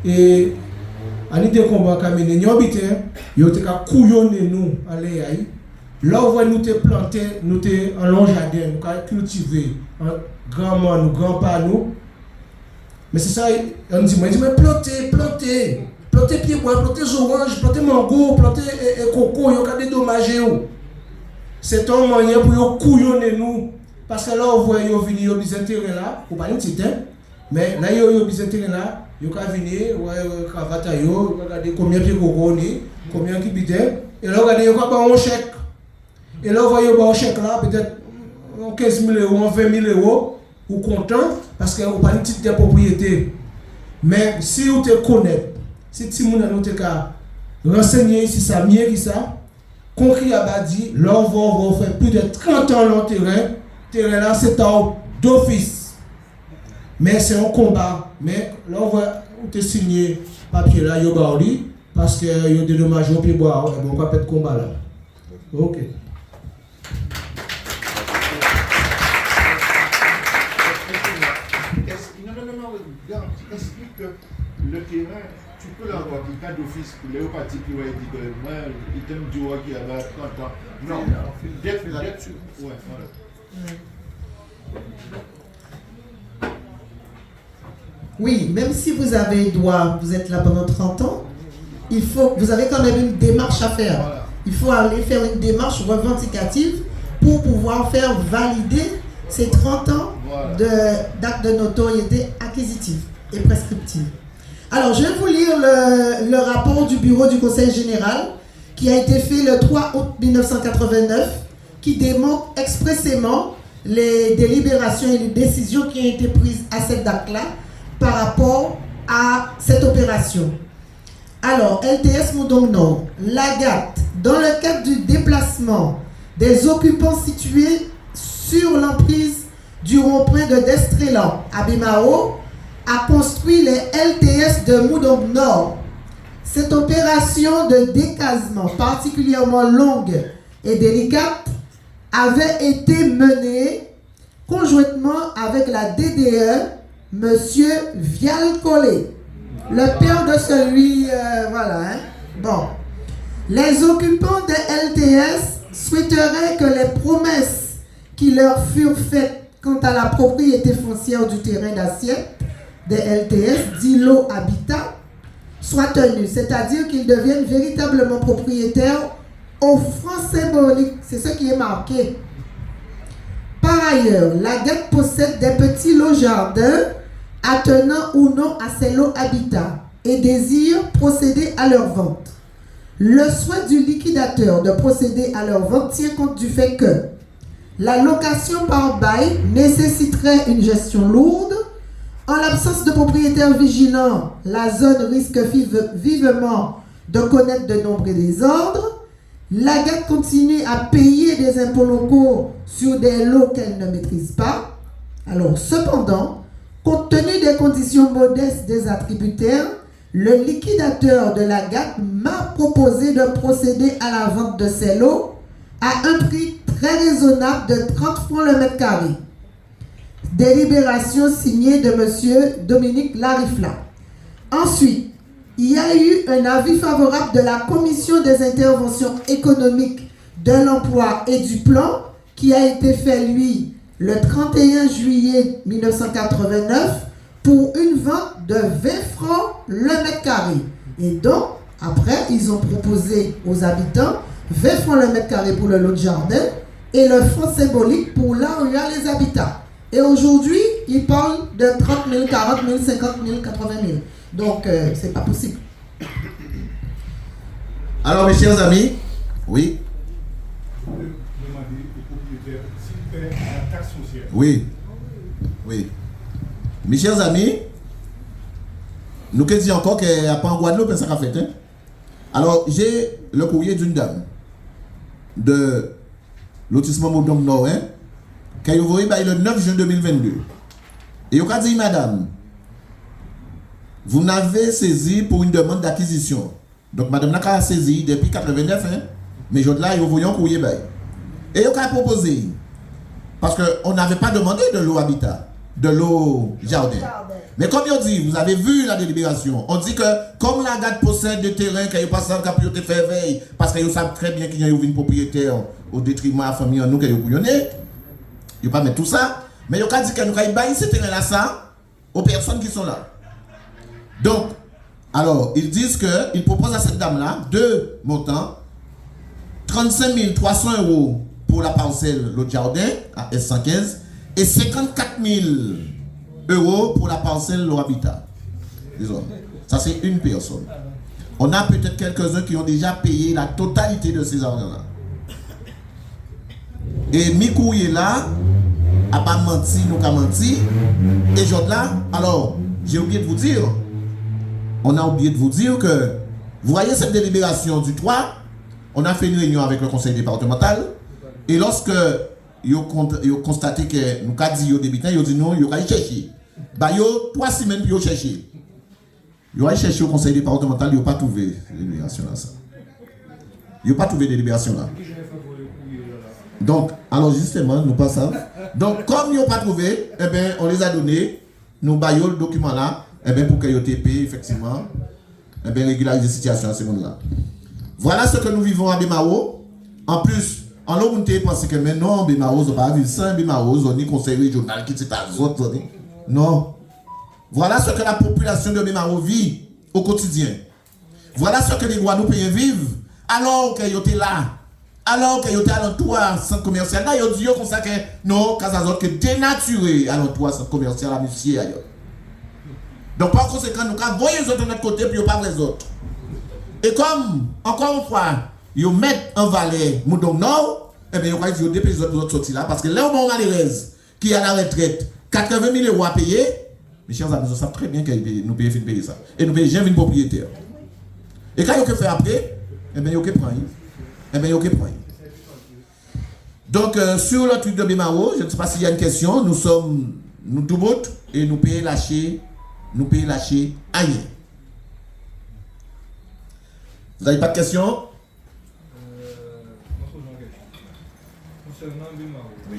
Et à l'idée qu'on va caminer, nous habitons, nous avons couillonné nous à l'Aïe. Là où nous avons planté, nous avons un long jardin, nous avons cultivé, grand-mère, nous, grand-père, nous. Mais c'est ça, on dit, mais plantez pieds bois, plantez oranges, plantez mango, plantez coco, vous avez dédommagé. C'est un moyen pour nous couillonner nous. Parce que là, on voit qu'ils viennent au business terrain là, pour pas une petite, mais là, ils ont au business terrain là, ils ont venir, cravate, ils ont regardé combien de coco, combien de bidets, et là, regardez, ils ont un chèque. Et là, on voit qu'ils ont un chèque là, peut-être 15 000 €, 20 000 €, ou content, parce qu'ils n'ont pas une petite propriété. Mais si vous te connaissez, si tu as renseigné si ça mieux que ça, concret à Badi, leur va faire plus de 30 ans le terrain là c'est un d'office. Mais c'est un combat. Mais là on va te signer papier là, yo baoli parce que yo dédommage au pied bois, bon on va pas de combat là. OK. Non, regarde, explique que le terrain, tu peux l'avoir du cas d'office pour les partis qui ont dit que moi, il t'aime du roi qui a 30 ans. Non, d'être là-dessus. Ouais, voilà. Oui, même si vous avez droit, vous êtes là pendant 30 ans, vous avez quand même une démarche à faire. Voilà. Il faut aller faire une démarche revendicative pour pouvoir faire valider ces 30 ans d'acte de notoriété acquisitive et prescriptive. Alors, je vais vous lire le rapport du bureau du Conseil général qui a été fait le 3 août 1989, qui démontre expressément les délibérations et les décisions qui ont été prises à cette date-là par rapport à cette opération. Alors, LTS Moudon Nord, l'AGAT, dans le cadre du déplacement des occupants situés sur l'emprise du rond-point de Destrélan à Bimao, a construit les LTS de Moudon Nord. Cette opération de décasement particulièrement longue et délicate avait été menée conjointement avec la DDE, Monsieur Vial-Collet, le père de celui, voilà. Hein. Bon. Les occupants des LTS souhaiteraient que les promesses qui leur furent faites quant à la propriété foncière du terrain d'assiette des LTS, d'îlot habitat, soient tenues, c'est-à-dire qu'ils deviennent véritablement propriétaires au franc symbolique. C'est ce qui est marqué. Par ailleurs, la GAT possède des petits lots jardins attenant ou non à ces lots habitats et désire procéder à leur vente. Le souhait du liquidateur de procéder à leur vente tient compte du fait que la location par bail nécessiterait une gestion lourde. En l'absence de propriétaires vigilants, la zone risque vivement de connaître de nombreux désordres. La GAT continue à payer des impôts locaux sur des lots qu'elle ne maîtrise pas. Alors, cependant, compte tenu des conditions modestes des attributaires, le liquidateur de la GAT m'a proposé de procéder à la vente de ces lots à un prix très raisonnable de 30 francs le mètre carré. Délibération signée de M. Dominique Larifla. Ensuite, il y a eu un avis favorable de la Commission des interventions économiques, de l'emploi et du plan qui a été fait, lui, le 31 juillet 1989 pour une vente de 20 francs le mètre carré. Et donc, après, ils ont proposé aux habitants 20 francs le mètre carré pour le lot de jardin et le fonds symbolique pour là où il y a les habitants. Et aujourd'hui, ils parlent de 30 000, 40 000, 50 000, 80 000. Donc, c'est pas possible. Alors, mes chers amis, oui. Demander aux propriétaires s'ils paient la taxe foncière. Oui. Oui. Mes chers amis, nous qui disons encore qu'il n'y a pas en Guadeloupe, ça a fait. Hein? Alors, j'ai le courrier d'une dame de lotissement Moudon Nord, hein, qui a envoyé le 9 juin 2022. Et il a dit, madame, vous n'avez saisi pour une demande d'acquisition. Donc, madame n'a saisi depuis 89, hein, mais je là, il a envoyé un courrier. Et il a proposé, parce qu'on n'avait pas demandé de l'eau habitat, de l'eau jardin. Mais comme on dit, vous avez vu la délibération, on dit que comme la GAT possède des terrains qui pas sans propriété fait veille, parce qu'ils savent très bien qu'il y a une propriétaire au détriment de la famille en nous qui est couillonné, il ne pas mettre tout ça, mais il a dit que nous avons baillé ces terrains-là ça aux personnes qui sont là. Donc, alors, ils disent qu'ils proposent à cette dame-là deux montants, 35 300 € pour la parcelle l'autre jardin à S115 et 54 000 € pour la parcelle l'habitat. Ça, c'est une personne. On a peut-être quelques-uns qui ont déjà payé la totalité de ces argents-là. Et Mikou est là, a pas menti, nous a menti. Et je là, alors, j'ai oublié de vous dire, on a oublié de vous dire que, vous voyez cette délibération du 3, on a fait une réunion avec le conseil départemental et lorsque ils ont constaté que nous avons dit aux débitants, ils ont dit non, ils ont cherché. Bah, ils ont 3 semaines pour chercher. Ils ont cherché au conseil départemental, ils n'ont pas trouvé délibération là. Ils n'ont pas trouvé délibération là. Donc, alors justement, nous pas ça. Donc, comme ils n'ont pas trouvé, eh bien, on les a donnés, nous baillons le document là, eh bien, pour qu'ils TP, effectivement, eh bien, régulariser la situation à ce moment-là. Voilà ce que nous vivons à Bemao. En plus, en l'autre, on pense que maintenant, Bemao, on ne va pas vivre sans Bemao, on est conseil régional qui est à autres. Non. Voilà ce que la population de Bemao vit au quotidien. Voilà ce que les Guadeloupéens vivent alors qu'ils étaient là. Alors qu'ils étaient à l'entour centre commercial. Là, ils ont dit comme ça que non, Casazot que dénaturé à l'entour centre commercial à Monsieur ailleurs. Donc par conséquent, nous avons voyé les autres de notre côté puis pas les autres. Et comme, encore une fois, ils mettent en valeur Moudon Nord, eh bien, ils ont dépêché les autres sortis là parce que là où on a les raises qui est à la retraite, 80 000 € à payer, mes chers amis, nous savons très bien que nous payons payer ça. Et nous payons jamais une propriétaire. Et quand ils ont fait après, eh bien, ils ont pris. Eh bien, ok, point. Donc, sur le truc de Bemao, je ne sais pas s'il y a une question. Nous tout bout et nous payons lâcher rien. Vous n'avez pas de question? Concernant Bemao, Oui.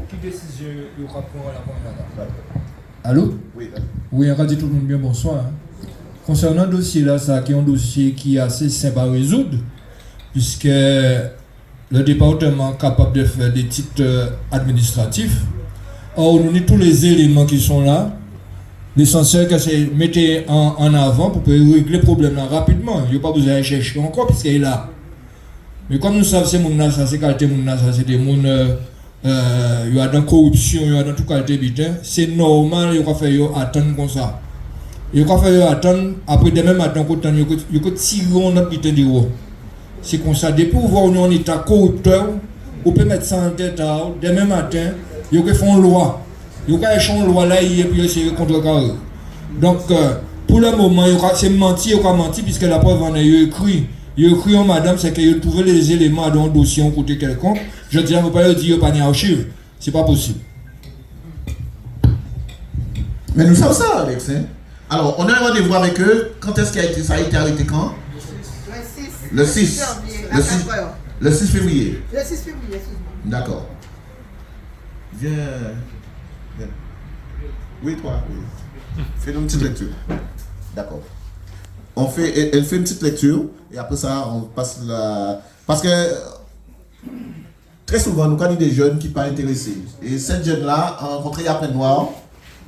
Qui décision il y aura pour la Canada? Allô? Oui. Oui, on va dire tout le monde bien bonsoir. Concernant le dossier là, ça qui est un dossier qui est assez simple à résoudre, puisque le département est capable de faire des titres administratifs. Or, nous avons tous les éléments qui sont là. L'essentiel, c'est de mettre en avant pour pouvoir régler le problème là rapidement. Il n'y a pas besoin de chercher encore, puisqu'il est là. Mais comme nous savons que ces gens-là, c'est qualité c'est des gens, il y a de la corruption, il y a de toute qualité bitin, c'est normal, il va faire attendre comme ça. Il va faire attendre, après demain matin, il va tirer notre bitin de haut. C'est comme ça, depuis voir on est en état corrupteur, on peut mettre ça en tête, demain matin, il va faire une loi. Il va échanger une loi là, et puis essayer de contrecarrer. Donc, pour le moment, c'est menti, il va mentir, puisque la preuve en est écrit. Il écrit en madame, c'est qu'il a trouvé les éléments dans le dossier en côté quelconque. Je dis, vous ne pouvez pas dire qu'il n'y a pas d'archive. Ce n'est pas possible. Mais nous savons ça, Alex. Hein? Alors, on a un rendez-vous avec eux. Quand est-ce que ça a été arrêté quand? Le 6. Le 6 février. Le 6 février, excuse-moi. D'accord. Viens. Oui, toi. Oui. Fais-nous une petite lecture. D'accord. Elle fait une petite lecture et après ça, on passe la. Parce que très souvent, nous avons des jeunes qui ne sont pas intéressés. Et cette jeune-là a rencontré à peine noir.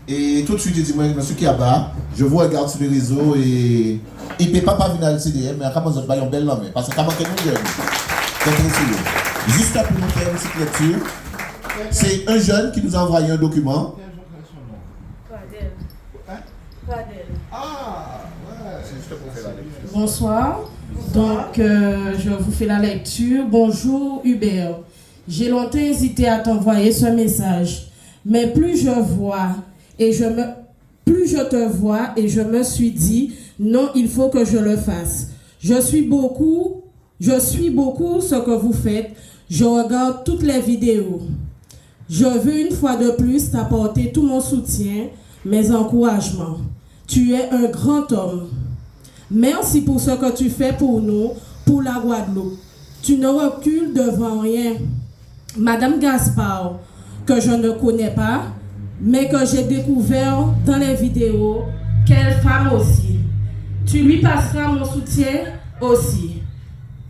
Et tout de suite, il dit, moi, monsieur Kiaba, je vous regarde sur les réseaux et il ne peut pas venir à l'CDM, mais après, vous avez une belle langue. Parce que quand on est jeune, c'est intéressé. Juste pour nous faire une petite lecture, c'est un jeune qui nous a envoyé un document. Bonsoir. Donc, je vous fais la lecture. Bonjour Hubert. J'ai longtemps hésité à t'envoyer ce message, mais plus je te vois et je me suis dit non, il faut que je le fasse. Je suis beaucoup ce que vous faites. Je regarde toutes les vidéos. Je veux une fois de plus t'apporter tout mon soutien, mes encouragements. Tu es un grand homme. Merci pour ce que tu fais pour nous, pour la Guadeloupe. Tu ne recules devant rien. Madame Gaspard, que je ne connais pas, mais que j'ai découvert dans les vidéos, quelle femme aussi. Tu lui passeras mon soutien aussi.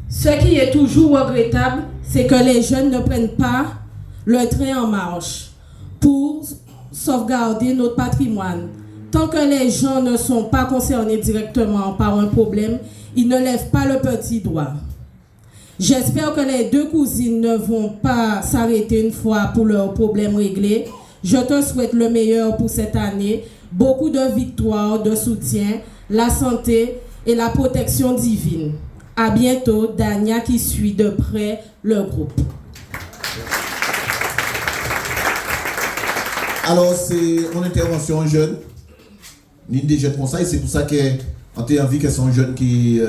Ce qui est toujours regrettable, c'est que les jeunes ne prennent pas le train en marche pour sauvegarder notre patrimoine. Tant que les gens ne sont pas concernés directement par un problème, ils ne lèvent pas le petit doigt. J'espère que les deux cousines ne vont pas s'arrêter une fois pour leurs problèmes réglés. Je te souhaite le meilleur pour cette année, beaucoup de victoires, de soutien, la santé et la protection divine. À bientôt, Dania qui suit de près le groupe. Alors, c'est mon intervention jeune. L'une des jeunes conseils, c'est pour ça qu'on a envie qu'elles sont jeunes qui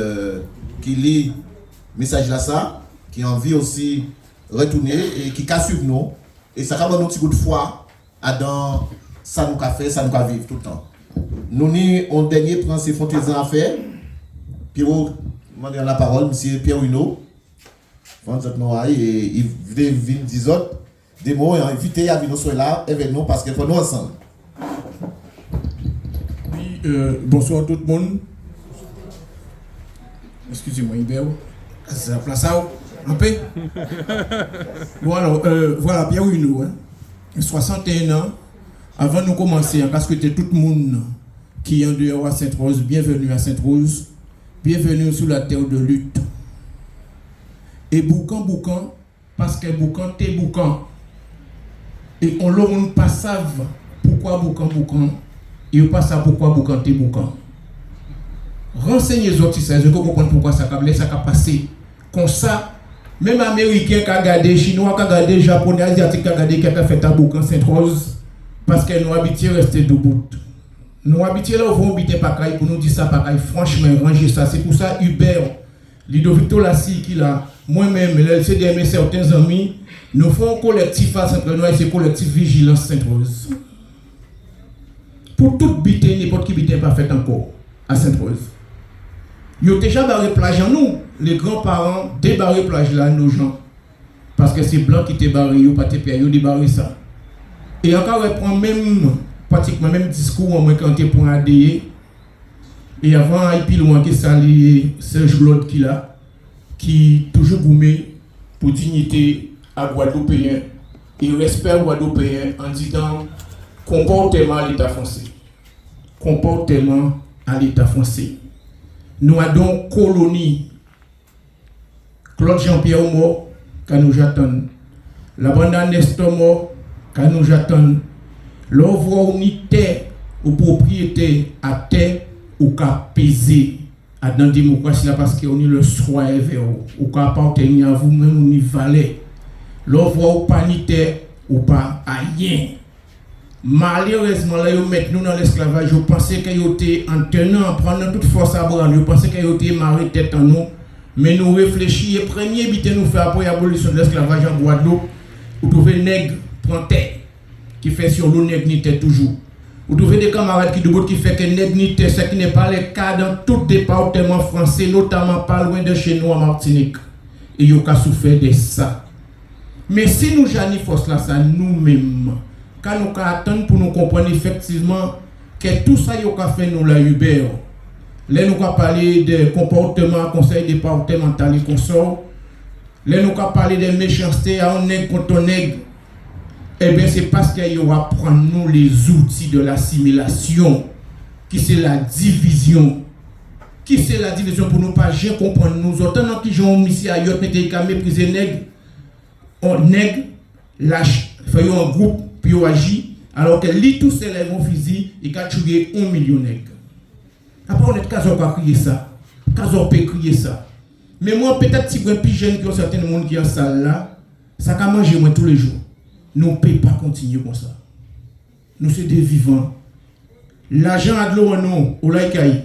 lisent message là ça, qui a envie aussi retourner et qui a suivre nous. Et ça va nous un petit coup de foi dans ça nous a fait, ça nous a vivre tout le temps. Nous on dernier prend ses fantaisies à faire. Pierrot, je demande la parole, monsieur Pierre Huneau. Et il venait dire autres des mots et inviter à venir sur là avec nous parce qu'il faut nous ensemble. Oui, bonsoir tout le monde. Excusez-moi, Hubert. C'est la place en paix. Bon alors, voilà Pierre Huneau, 61 ans. Avant de commencer, en cas que tout le monde qui est en dehors à Sainte-Rose, bienvenue à Sainte-Rose, bienvenue sous la terre de lutte. Et boucan, parce que boucan, t'es boucan. Et on ne pas savent pourquoi boucan, et on pas savent pourquoi boucan, t'es boucan. Renseignez les autres, je comprends pourquoi ça a passé. Comme ça, même Américains qui ont regardé, Chinois qui ont regardé, Japonais, Asiatiques qui ont regardé, qui ont fait un boucan Sainte-Rose, parce que nous habitons rester debout. Nous habitons là, on va habiter pareil pour nous dire ça pareil. Franchement, ranger ça. C'est pour ça, Hubert, Ludovic Tolassi, qui là, moi-même, le CDM, certains amis, nous faisons un collectif à Sainte-Rose, et c'est collectif Vigilance Sainte-Rose. Pour toute bité, n'importe qui bité pas fait encore à Sainte-Rose. Ils ont déjà barré plage en nous, les grands-parents débarré plage là, nos gens. Parce que c'est blanc qui débarré, ils n'ont pas débarré ça. Et encore, ils prennent même, pratiquement même discours en moins quand ils pour ADE. Et avant, il y a loin que ça, Serge Claude qui là, qui toujours goumé pour dignité à Guadeloupéen et respect Guadeloupéen en disant comportement à l'État français. Comportement à l'État français. Nous avons colonie Claude Jean-Pierre mort, quand nous attendons. La bande Nestor mort, quand nous attendons. L'ouvre unité ou propriété à terre ou qu'à peser à dans la démocratie là parce qu'on est le choix vers ou qu'à appartenir à vous-même ou ni valet. L'ouvre ou panité ou pas à rien. Malheureusement, là, ils mettent nous dans l'esclavage. Je pensais qu'ils étaient en tenant, en prenant toute force à bras. Je pensais qu'ils étaient marrés tête en nous. Mais nous réfléchissons. Premier but nous fait après l'abolition de l'esclavage en Guadeloupe. Vous trouvez nègre, prend tête, qui fait sur l'eau nègre ni tête toujours. Vous trouvez des camarades qui fait que nègre ni tête, ce qui n'est pas le cas dans tout département français, notamment pas loin de chez nous en Martinique. Et ils ont souffert de ça. Mais si nous j'en force là, ça nous-mêmes. Quand nous attendons pour nous comprendre effectivement que tout ça y a fait nous la Hubert. Là nous avons parlé de comportement conseil départemental et consort. Là nous avons parlé de méchanceté à un nègre contre un nègre. Eh bien c'est parce qu'il y aura prendre nous les outils de l'assimilation, qui c'est la division. Qui c'est la division pour nous pas bien comprendre nous autant qui ont mis à yot mais qu'à mépriser nègre. On nègre lâche, faisons un groupe puis on agit, alors que lui tous ces élèves ont fusil et qu'a tué 1 million de nègres. Après on est qu'à crier ça, qu'à peut crier ça. Mais moi peut-être si vous plus jeune que certains monde qui en salle là, ça qu'a manger moi tous les jours. Nous ne pouvons pas continuer comme ça. Nous sommes des vivants. L'argent a de l'eau non au Laïkaï.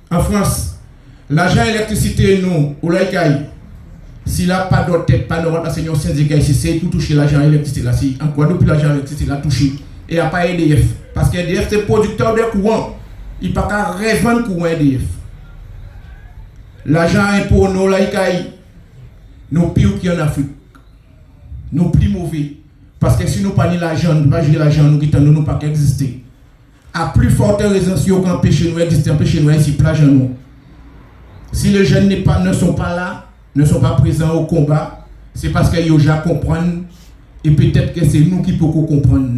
En France, l'argent électricité non au Laïkaï. S'il n'a pas d'autre tête, pas d'autre enseignant syndicat ici, c'est tout toucher l'argent électricité là. Si en quoi depuis l'argent électricité là touché. Et il n'y a pas EDF. Parce que EDF c'est producteur de courant. Il n'y a pas qu'à revendre courant EDF. L'argent est pour nous Laïkaï. Nous pires qu'en Afrique. Nous plus mauvais. Parce que si nous pas l'argent, nous pas gérer l'argent, nous quittons nous pas exister. À plus forte raison, si on empêche nous d'exister, empêche nous ici plage en nous. Si les jeunes ne sont pas là, ne sont pas présents au combat, c'est parce qu'ils ont déjà compris et peut-être que c'est nous qui pouvons comprendre.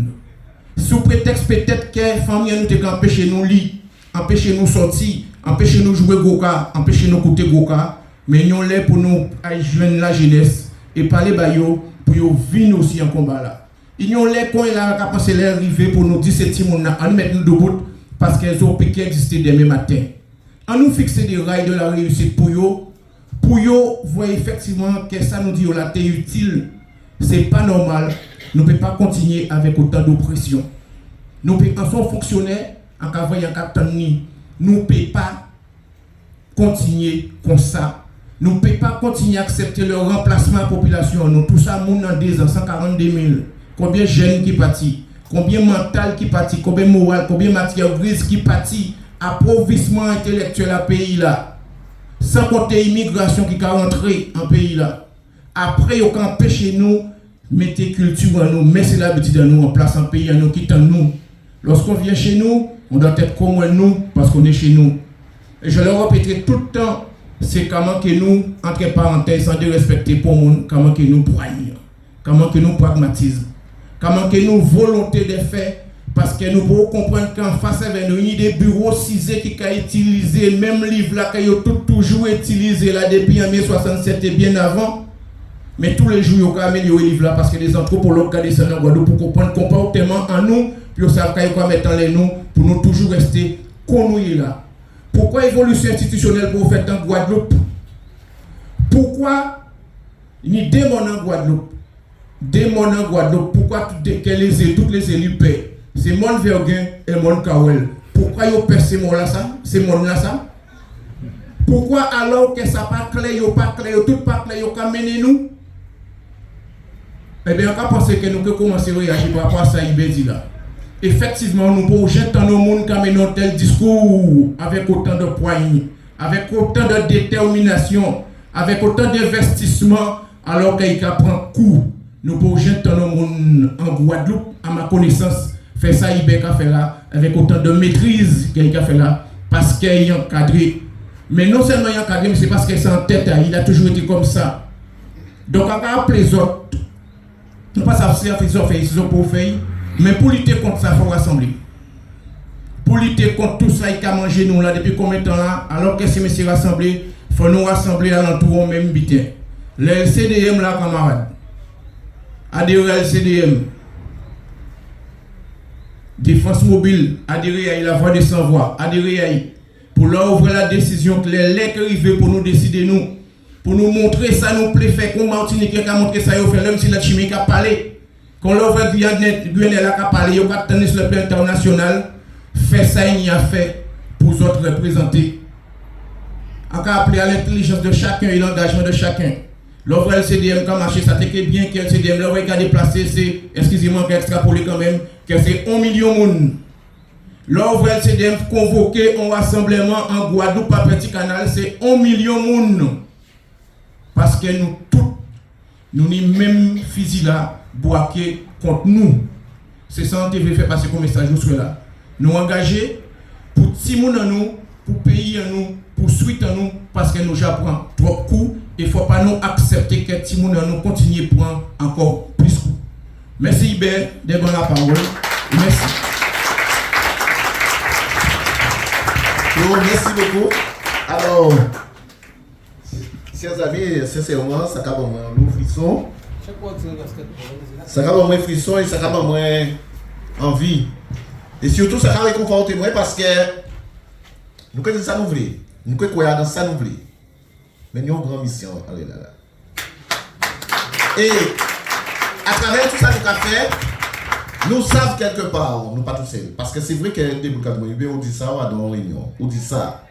Sous prétexte peut-être que les familles nous empêchent nous lire, empêchent nous sortir, empêchent nous jouer goka, empêchent nous écouter goka, mais nous sommes là pour nous joindre la jeunesse et parler bayo pour venir aussi en combat là. Ils ont les coins là qui pensé les arriver pour nous dire ces petits monde là, en mettre nous debout parce qu'ils ont piqué exister demain matin. En nous fixer des rails de la réussite pour eux, voir effectivement que ça nous dit que la terre utile, c'est pas normal. Nous ne pouvons pas continuer avec autant d'oppression. Nous ne pouvons pas fonctionner en voyant nous ne pouvons pas continuer comme ça. Nous ne pouvons pas continuer à accepter le remplacement de la population. Nous, tout ça, nous, dans 2 ans, 142 000. Combien de jeunes qui partent? Combien de mental qui partent? Combien de moral? Combien de matière grise qui partent? Appauvrissement intellectuel à pays là. Sans compter l'immigration qui est rentrée en pays là. Après, on empêche nous, mettre culture en nous, mettre l'habitude en nous, en place en pays en nous, quittant nous. Lorsqu'on vient chez nous, on doit être comme nous parce qu'on est chez nous. Et je le répéterai tout le temps, c'est comment que nous, entre parenthèses, sans de respecter pour le monde, comment que nous poignons, comment que nous pragmatisme, comment que nous volonté de faire, parce que nous pouvons comprendre qu'en face avec nous, il y a des bureaux cisés qui ont utilisé, même livre là, qui ont toujours utilisé là depuis en 1967 et bien avant. Mais tous les jours, ils ont amélioré le livre là parce que les anthropologues ont descendu en Guadeloupe pour comprendre le comportement en nous, puis ils savent qu'ils vont mettre en les nous pour nous toujours rester connus là. Pourquoi évolution institutionnelle pour faire en Guadeloupe? Pourquoi il y a des mondes en Guadeloupe? Des mondes en Guadeloupe, pourquoi toutes les élus paient? C'est mon Verguin et mon Kawel. Pourquoi ils paient ces mondes là ça? Ces mondes là ça? Pourquoi alors que ça pas clair, pas clair, tout pas clair, ils ont mené nous? Eh bien, on va penser que nous pouvons commencer à réagir par rapport à ça, il dit là. Effectivement, nous pouvons jeter dans le monde comme un tel discours avec autant de poignée, avec autant de détermination, avec autant d'investissement, alors qu'il prend coup. Nous pouvons jeter dans le monde en Guadeloupe, à ma connaissance, faire ça, il a fait là, avec autant de maîtrise qu'il a fait là, parce qu'il est encadré. Mais non seulement il est encadré, mais c'est parce qu'il est en tête, il a toujours été comme ça. Donc, on va appeler les autres. Nous ne pouvons pas savoir si ils ont pour faire. Mais pour lutter contre ça, il faut rassembler. Pour lutter contre tout ça, il a mangé nous là depuis combien de temps là? Alors que ces messieurs rassemblés, il faut nous rassembler à l'entour au même bitin. Le LCDM là, camarades. Adhérer à LCDM. Défense mobile, adhérer à la voix des sans-voix, adhérer à pour leur ouvrir la décision que les lettres arrivent pour nous décider nous. Pour nous montrer ça, nous plaît faire comme Martinique qui a montré ça, il fait même si la chimie a parlé. Quand l'ouvre Guyane a parlé, il a tenu sur le plan international, fait ça, il y a fait pour les autres représenter. On a appelé à l'intelligence de chacun et l'engagement de chacun. L'ouvre LCDM qui a marché, ça t'est bien que LCDM, l'ouvre qui a déplacé, c'est, excusez-moi, qui a extrapolé quand même, que c'est 1 million de monde. L'ouvre LCDM convoqué un rassemblement en Guadeloupe à Petit Canal, c'est 1 million de monde. Parce que nous tous, nous n'y même fusil là, boaqué contre nous. C'est ça que TV fait passer comme message sur là. Nous engager pour Timon en nous, pour pays en nous, pour suite en nous, parce que nous j'apprends trop de coups. Il ne faut pas nous accepter que Timon en nous continue à prendre encore plus de coups. Merci Hubert, de bonnes paroles. Merci. Merci beaucoup. Alors, chers amis, sincèrement, ça a un frisson. Ça a moins frisson et ça a moins envie. Et surtout, ça a réconforté moi parce que nous connaissons ça nous voulons. Nous connaissons dans ça nous voulons. Mais nous avons une grande mission. Allez là. Et à travers tout ça que nous avons fait, nous savons quelque part, nous pas tous seuls. Parce que c'est vrai que des boucades de on dit ça, on a dans une réunion, on dit ça.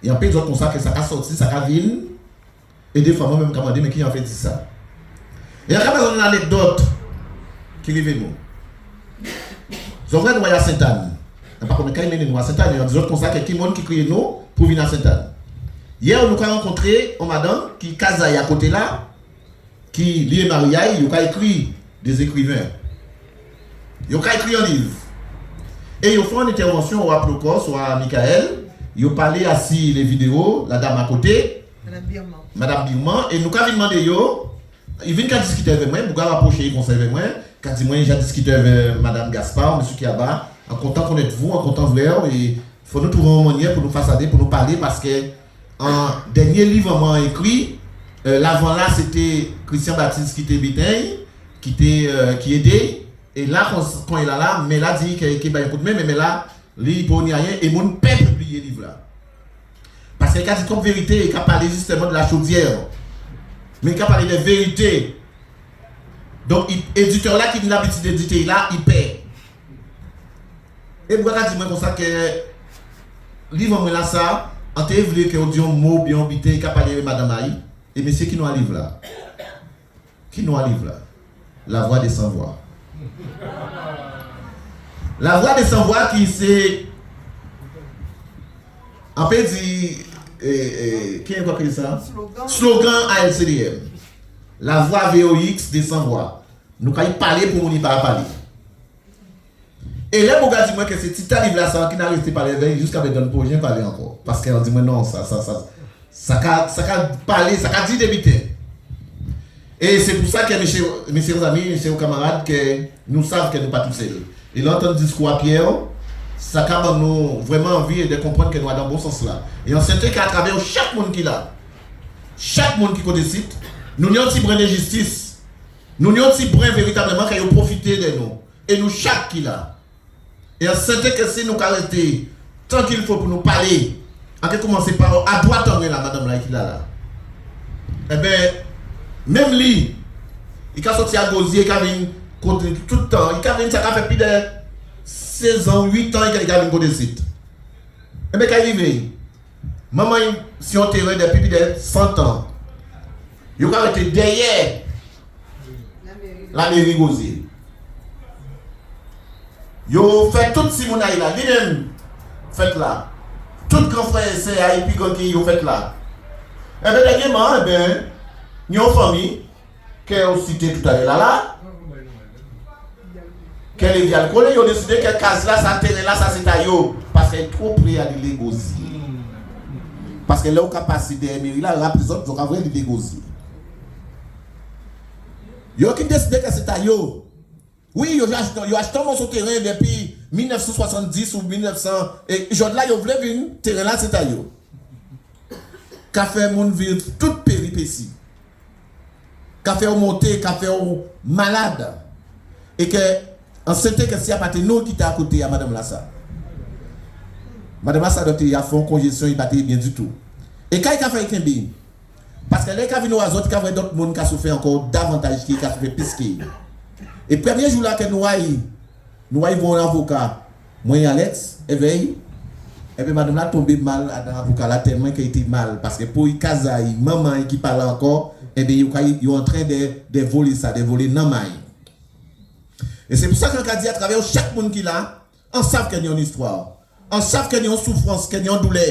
Et en peu d'autres comme ça, que ça a sorti, ça a venir. Et des fois, moi-même, je me dis, mais qui en fait dit ça? Et il y a quand même une anecdote qui arrive nous. Nous avons à Sainte-Anne. Par contre, quand il est à Sainte-Anne, il y a des autres comme ça, qui crient nous pour venir à Sainte-Anne. Hier, nous avons rencontré une madame qui est à côté là, qui liée Maria, il a écrit des écrivains. Il a écrit un livre. Et il a fait une intervention au Aplocos, ou à Michael. Il a parlé assis les vidéos, la dame à côté. Madame Birman. Et nous avons demandé, il vient discuter avec moi, il a rapproché, il conseille avec moi. Quand il m'a discuté avec Madame Gaspard, M. Kiaba, en content qu'on êtes vous, en content de l'air. Et il faut nous trouver une manière pour nous façader, pour nous parler, parce que en dernier livre, on m'a écrit, l'avant là, c'était Christian Baptiste qui était bétail, qui aidait. Et là, quand il est là, mais là, dit qu'il va écouter, mais là, il ne peut rien, et mon père publier le livre là. Parce qu'il a dit comme vérité, il a parlé justement de la chaudière. Mais il a parlé de vérité. Donc, l'éditeur là qui a l'habitude d'éditer là, il paie. Et pourquoi il a dit comme ça que le livre là, ça, en théorie, que on dit un mot bien habité, il a parlé de Madame Aïe. Et monsieur qui nous arrive là? Qui nous arrive là? La voix des sans-voix. La voix des sans-voix qui c'est... En fait, dit... qui est quoi que ça? Slogan ALCDM. La voix VOX des sans-voix. Nous quand il parler pour nous n'y pas parler. Et là, vous dit moi que c'est petit livre là qui n'a resté parler avec jusqu'à maintenant pour rien parler encore. Parce qu'elle dit moi non, ça parler, ça a dit débuter. Et c'est pour ça que mes chers amis, mes chers camarades, que nous savons que nous pas tous seuls. Et l'entendre discours à Pierre, ça a nous vraiment envie de comprendre que nous allons dans le bon sens là. Et on sait qu'à travers chaque monde qui là, chaque monde qui décide, nous avons un petit brin de justice. Nous avons un petit brin véritablement qui a profité de nous. Et nous, chaque qui là. Et on sait que si nous allons rester tant qu'il faut pour nous parler, on va commencer par à droite en la madame là qui là. Eh bien, même lui, il a sorti à Gosier, il a vu tout le temps, il a vu ça fait plus de 16 ans, 8 ans, il a vu un site. Eh bien, quand il arrive, maman, si on terrain depuis plus de 100 ans, il a été derrière la mairie Gosier. Yo fait tout si mon aïe là, lui-même fait là. Tout grand frère c'est aïe puis quand yo fait là. Et bien dernièrement, eh ben, nous une famille qui a cité tout à l'heure là. Qu'elle est bien collée, ils ont décidé que case là, ça terrain là, ça c'est à yo parce qu'elle est trop près à l'île Gosier. Parce que là où capacité des mairies là, la prison donc avoir l'île Gosier. Yo qui décidé que c'est à yo. Oui, ils ont acheté mon terrain depuis 1970 ou 1900. Et aujourd'hui, ils voulaient venir, terrain là, c'est à eux. Qu'a fait mon ville toute péripétie. Qu'a fait monter, qu'a fait malade. Et que, en c'était que si y a pas de nous qui étaient à côté à Madame Lassa. Madame Lassa, il a fait une congestion, il battait bien du tout. Et quand il a fait un bien, parce que là, il y a vu autres, il y a d'autres monde qui ont souffert encore davantage, qui ont souffert plus qu'il. Et le premier jour là que nous avons un avocat, moi et Alex, éveille, et puis madame là tombé mal à l'avocat là tellement qu'il était mal. Parce que pour y casaille, maman qui parle encore, et bien ils sont en train de voler ça, de voler non maille. Et c'est pour ça qu'on a dit à travers chaque monde qui là, on sait qu'il y a une histoire, on sait qu'il y a une souffrance, qu'il y a une douleur.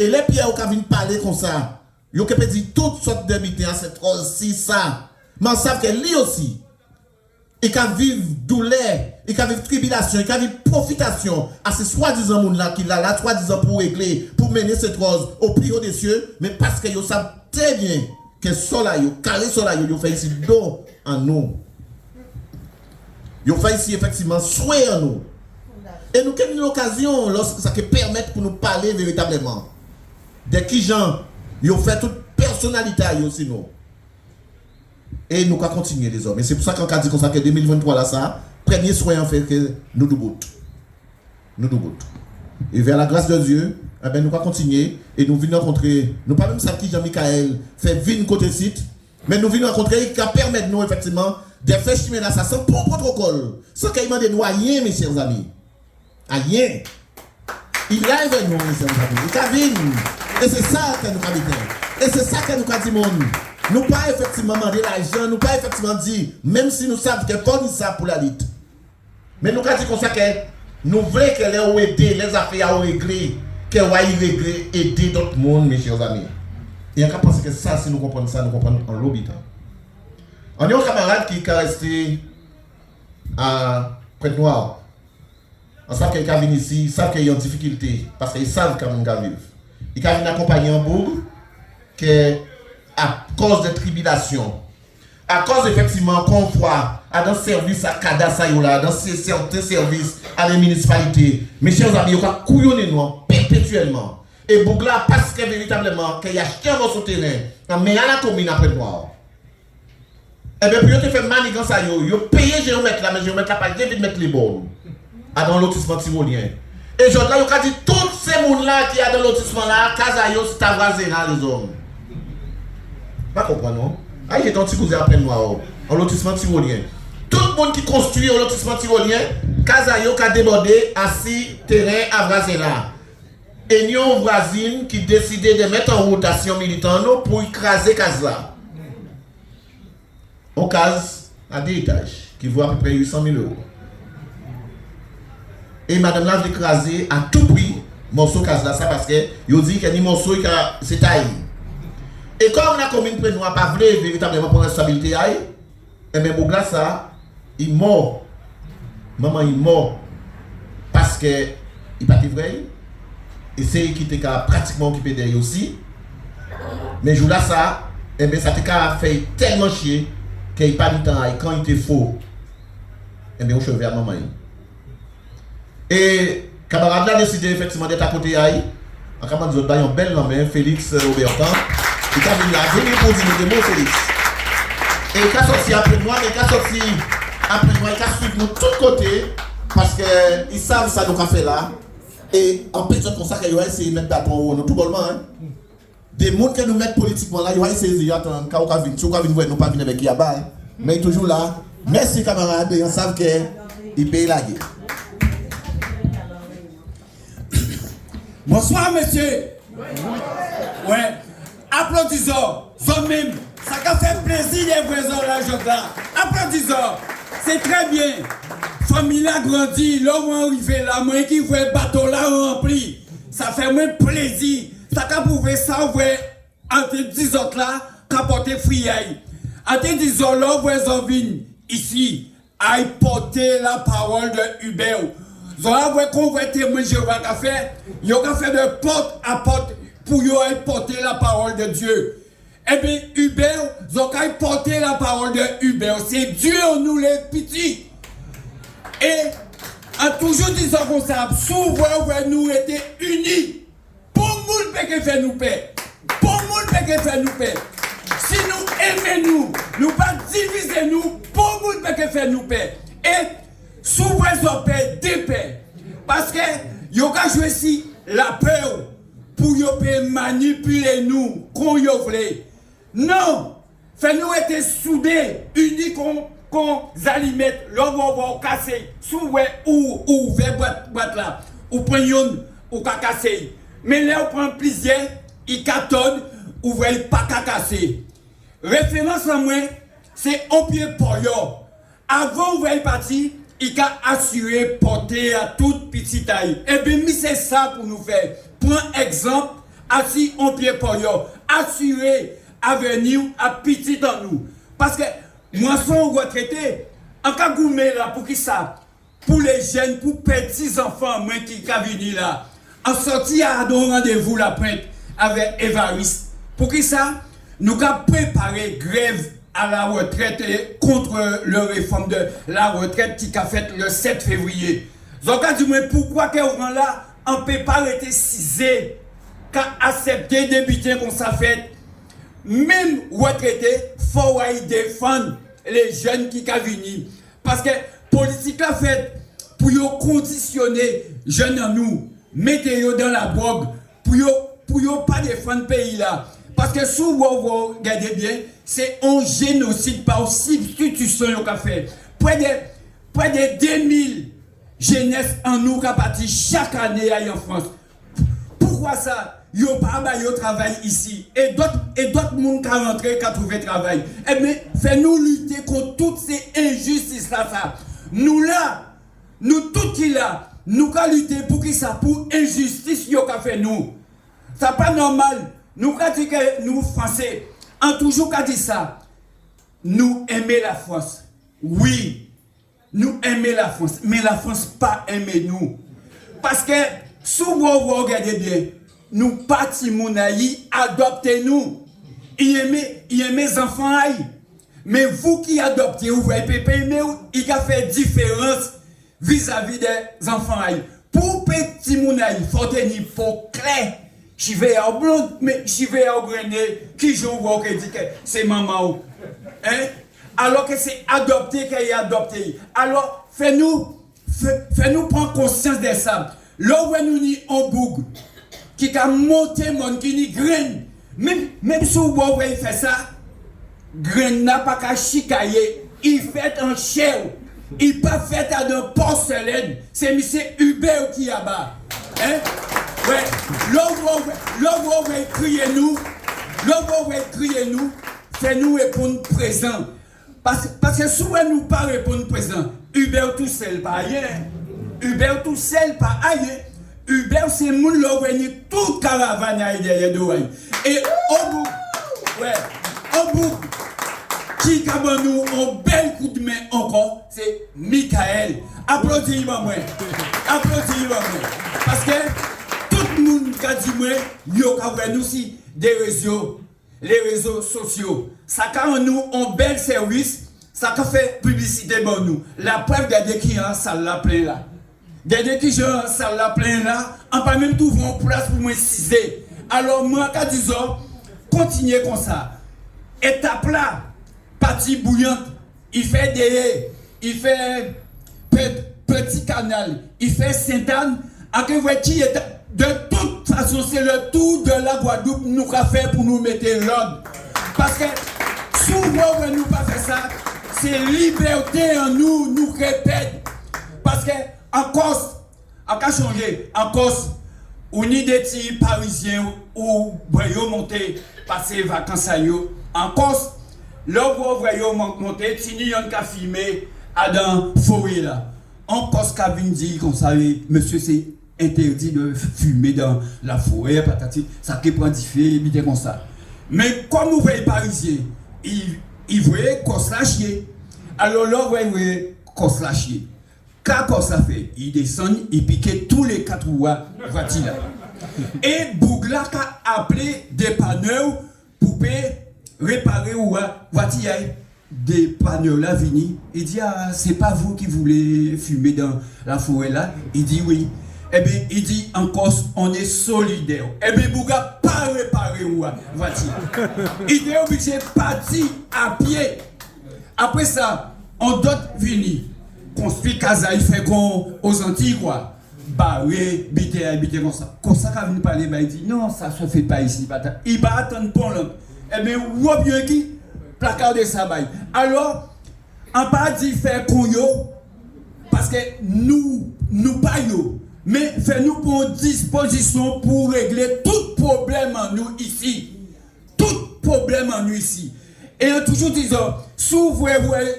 Et les pierres qui viennent parler comme ça, ils ont dit toutes sortes de mitaines, c'est aussi ça. Mais on sait que lui aussi, il can vivre douleur, il can vivre tribulation, il can vivre profitation à ces soi-disant monde là qui l'a là, soi-disant pour régler, pour mener cette rose au plus haut des cieux, mais parce que ils savent très bien que soleil, carré soleil, ils fait ici d'eau en nous. Ils fait ici effectivement souhait en nous. Et nous avons l'occasion, lorsque ça peut permettre pour nous parler véritablement de qui gens, ils ont fait toute personnalité aussi nous. Et nous allons continuer les hommes. Et c'est pour ça qu'on a dit comme ça que 2023 là, ça, premier soin en fait que nous debout. Nous debout. Et vers la grâce de Dieu, eh ben, nous allons continuer et nous venons rencontrer, nous pas même ça qui Jean-Michel fait venir côté site, mais nous venons rencontrer qui permet nous effectivement de faire chemin là, ça sans protocole, sans qu'il demande nous rien, mes chers amis. Rien. Il y a événement, mes chers amis. Il vient. Et c'est ça que nous avons dit. Et c'est ça que nous avons dit, mon. Nous pas effectivement demander l'argent, nous pas effectivement dire, même si nous savons que faut ça pour la lutte. Mais nous avons dit comme ça que nous voulons que les aider, les affaires à régler, que nous régler, aider d'autres mondes, mes chers amis. Et on a pensé que ça, si nous comprenons ça, nous comprenons en l'habitant. On a un camarade qui est resté à Prête-Noire. On sait qu'il vient ici, il sait qu'il y a une difficulté, parce qu'ils savent comment il vivre. Il vient accompagner en bourg, que à cause de tribulation, à cause effectivement qu'on voit à dans service à Kadasa là, dans certains services à la municipalité, mes chers amis, il y a couillonné nous perpétuellement. Et Bougla, parce que véritablement, qu'il y a acheté un morceau de terrain, mais à la commune après noir. Et bien, puis il fait manigance à yo, il paye géomètre là, mais géomètre là, pas de mettre les bornes dans lotissement tyrolien. Et aujourd'hui, il a dit tous ces gens là qui sont dans le lotissement là, Kazayo, c'est à voisin là, les hommes. Pas comprendre, non? Ah, j'ai un petit cousin après noir, en lotissement tyrolien. Tout le monde qui construit un lotissement tyrolien, Kazayo a débordé à 6 terrains à voisin là. Et nous avons une voisine qui décidait de mettre en rotation militant nous pour écraser case là. On case à 2 étages, qui vaut à peu près 800 000 euros. Et madame là veut écraser à tout prix morceau case là, ça parce que il dit que ni morceau c'est taillé. Et comme la commune peut nous pas voulu véritablement pour responsabilité aïe, et bien Bougla ça, il mort. Maman il mort parce que il pas vrai. Et c'est qui était pratiquement occupé derrière aussi. Mais jour là ça, et bien ça t'a fait tellement chier qu'il pas de temps quand il était faux. Et bien on cheveux à maman. Et camarade a décidé effectivement d'être à côté d'Aïe. En camarade de une belle main, Félix Robertin. Il a venu pour dire des mots, Félix. Et il a sorti après moi, mais il a sorti après moi, il a suivi nous de tous côtés. Parce qu'ils savent ça nous a fait là. Et en plus de ça, ils ont essayé de mettre bâton dans tout le monde. Des gens qui nous mettent politiquement là, ils ont essayé de attendre quand on vient, nous pas venir avec Yaba. Mais ils sont toujours là. Merci camarades, ils savent qu'ils payent la guerre. Bonsoir, monsieur. Ouais. Applaudissons. Même. Ça a fait plaisir les présents là, là. Applaudissons. C'est très bien. Famille a grandi. L'homme arrivé là, moi qui voit le bateau là rempli. Ça fait moins plaisir. Ça a prouvé ça, ouais. Entre 10 autres là, capoter friaille. Entre 10 autres là, vous avez ici, à porter la parole de Hubert. Vous avez converti témoin Jéhovah qu'a fait. Il a fait de porte à porte pour porter la parole de Dieu. Eh bien, Hubert, vous avez porté la parole de Hubert. C'est Dieu en nous les petits. Et en toujours disant comme ça, souvent nous étions unis. Pour nous, nous faire nous paix. Pour nous, nous faire nous paix. Si nous aimons nous pas diviser nous, pour nous, nous faire nous paix. Et souvent, ils paix, des paix. Parce que, ils ont joué ici la peur pour manipuler nous, qu'on y voulait. Non! Fais-nous être soudés, unis qu'on alimente, l'homme va casser, souvent ou vers boîte là, ou prendre ou casser. Mais là, on prend plaisir, il cartonne, ou pas casser. Référence à moi, c'est un pied pour yo. Avant vous voyez partir, il a assuré porter à toute petite taille. Et bien, c'est ça pour nous faire. Prends exemple, assis un pied pour yo. Assurer avenir à petit en nous. Parce que moi, son retraité, en cas de là, pour qui ça? Pour les jeunes, pour petits enfants, moi qui venir là. En sortie à un rendez-vous la pointe avec Évariste. Pour qui ça? Nous avons préparé grève à la retraite contre la réforme de la retraite qui a fait le 7 février. Donc, dit pourquoi que on là, on ne peut pas rester cisé, qu'à accepter des butins qu'on s'est fait. Même retraité, il faut défendre les jeunes qui sont venus. Parce que la politique a fait pour conditionner les jeunes en nous, mettez-les dans la brogue, pour ne pas défendre le pays là. Parce que souvent, vous regardez bien, c'est un génocide par substitution qu'on a fait. Près de 2000 jeunesse en nous qui parti chaque année en France. Pourquoi ça? Ils n'ont pas travail ici. Et d'autres monde qui ont rentré, qui ont trouvé travail. Eh bien, fais-nous lutter contre toutes ces injustices-là. Ça. Nous là, nous tous qui là, nous qui lutter pour qui ça? Pour injustice, ils ont fait nous. Ça pas normal. Nous qui dit que nous Français, en toujours qu'à dire ça, nous aimons la France. Oui, nous aimons la France, mais la France pas aimer nous. Parce que souvent vous regardez bien, nous partis mounaï, adoptez-nous. Il aime mes enfants aïe. Mais vous qui adoptez, vous voyez pépé, il a fait différence vis-à-vis des enfants aïe. Pour petit mounaï, il faut tenir pour clair. Je vais en blonde, mais je vais en grené, qui joue au qui dit que c'est maman. Hein? Alors que c'est adopté qu'il est adopté. Alors, fais-nous prendre conscience de ça. Là où nous n'y en bouge, qui a monté mon qui n'y graine. Même si vous voyez faire ça, graine n'a pas qu'à chicailler. Il fait en chair. Il pas fait à de porcelaine. C'est M. Hubert qui a bas. Hein? Ouais, l'homme va crier nous, fait-nous répondre présent. Parce que souvent nous pas répondre présent. Hubert tout seul pas ailleurs. Hubert tout seul pas ailleurs. Hubert c'est moun l'homme venu toute caravane à derrière de ouais. Et au bout, qui a nous un bel coup de main encore, c'est Michael. Applaudissez-moi. Parce que tout le monde qui a dit moi, nous aussi des réseaux, les réseaux sociaux. Ça a nous un bel service, ça a fait publicité pour nous. La preuve de qui ça l'a plein là. Dès que ça l'a plein là, on peut même trouver une place pour moi ciser. Alors moi, quand disons, continuez comme ça. Étape là, partie bouillante, il fait petit canal, il fait Sainte-Anne, qui est de toute façon, c'est le tour de la Guadeloupe nous a fait pour nous mettre l'ordre. Parce que souvent, on nous pas fait ça, c'est liberté en nous répète. Parce que en Corse, en cas changé, en Corse, on y des petits parisiens ou voyons monter, passer vacances à eux. En Corse, là où voyons monter, Tini yon ka filmé à dans forêt là. En Corse, Kavin dit comme ça, monsieur, c'est interdit de fumer dans la forêt, patati, ça qui prend du feu, et comme ça. Mais comme vous voyez parisiens, ils voyaient Corse la chier. Alors là, vous voyez Corse la chier. Quand Corse a fait, ils descendent, ils piquaient tous les 4 roues voitures là. Et Bougla a appelé des panneurs pour réparer ou voiture. Des panneurs là vini. Il dit c'est pas vous qui voulez fumer dans la forêt là. Il dit oui. Eh bien il dit en Corse on est solidaire. Eh bien Bougla pas réparer ou voiture. Il est obligé de partir à pied. Après ça on d'autres vini. Construit casa il fait aux Antilles quoi. Barré, bité comme ça. Comme ça, quand il parle, il dit non, ça se fait pas ici. Il va attendre pour l'autre. Eh bien, où est bien qui placard de ça. Alors, on pas dit faire qu'on yo, parce que nous pas yo, mais fait-nous pour disposition pour régler tout problème en nous ici. Tout problème en nous ici. Et en toujours disant, si vous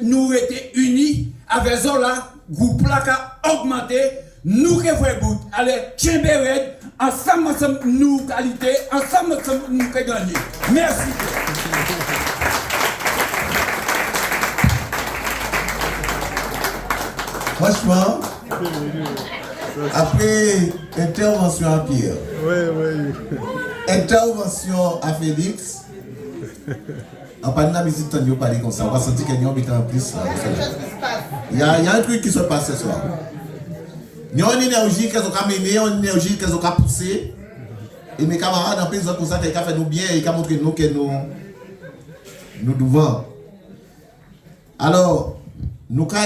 nous étions unis, avec ça là, groupe là qui a augmenté. Nous revoyons, allez, Tchimbered, ensemble nous qualité, ensemble nous gagner. Merci. Franchement, après intervention à Pierre, intervention à Félix, en parlant de la visite, on va parler comme ça, on va sentir qu'il y a un peu en plus. Il y a un truc qui se passe ce soir. Nous avons une énergie qu'ils ont mené, une énergie qu'ils ont poussée. Et mes camarades, en plus, pour ça, qu'ils ont fait nous bien et qu'ils ont montré nous que nous devons. Alors, nous avons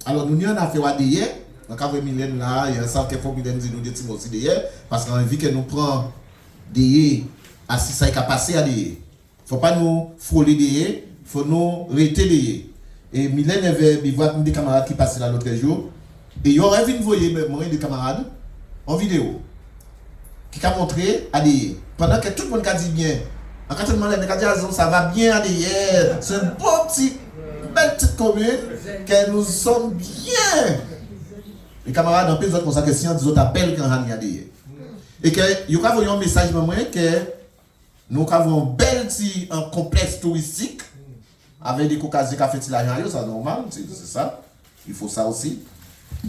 alors nous avons fait hier. Nous avons fait Mylène là, il y a ça qu'il faut Mylène nous dire aussi hier. Parce qu'on a vu que nous prenons des à si ça a passé à des. Il ne faut pas nous frôler des, il faut nous arrêter des. Et Mylène avait des camarades qui passaient là l'autre jour. Et il y aurait vu des camarades en vidéo qui a montré à des. Pendant que tout le monde a dit bien, en quand tout le monde a dit ça va bien à des. C'est une belle petite commune que nous sommes bien. Les camarades en plus comme ça que si on dit autres appellent quand on y a des. Et que il y a un message que nous avons un bel petit complexe touristique avec des caucasiens qui ont fait l'argent, c'est normal, c'est ça. Il faut ça aussi.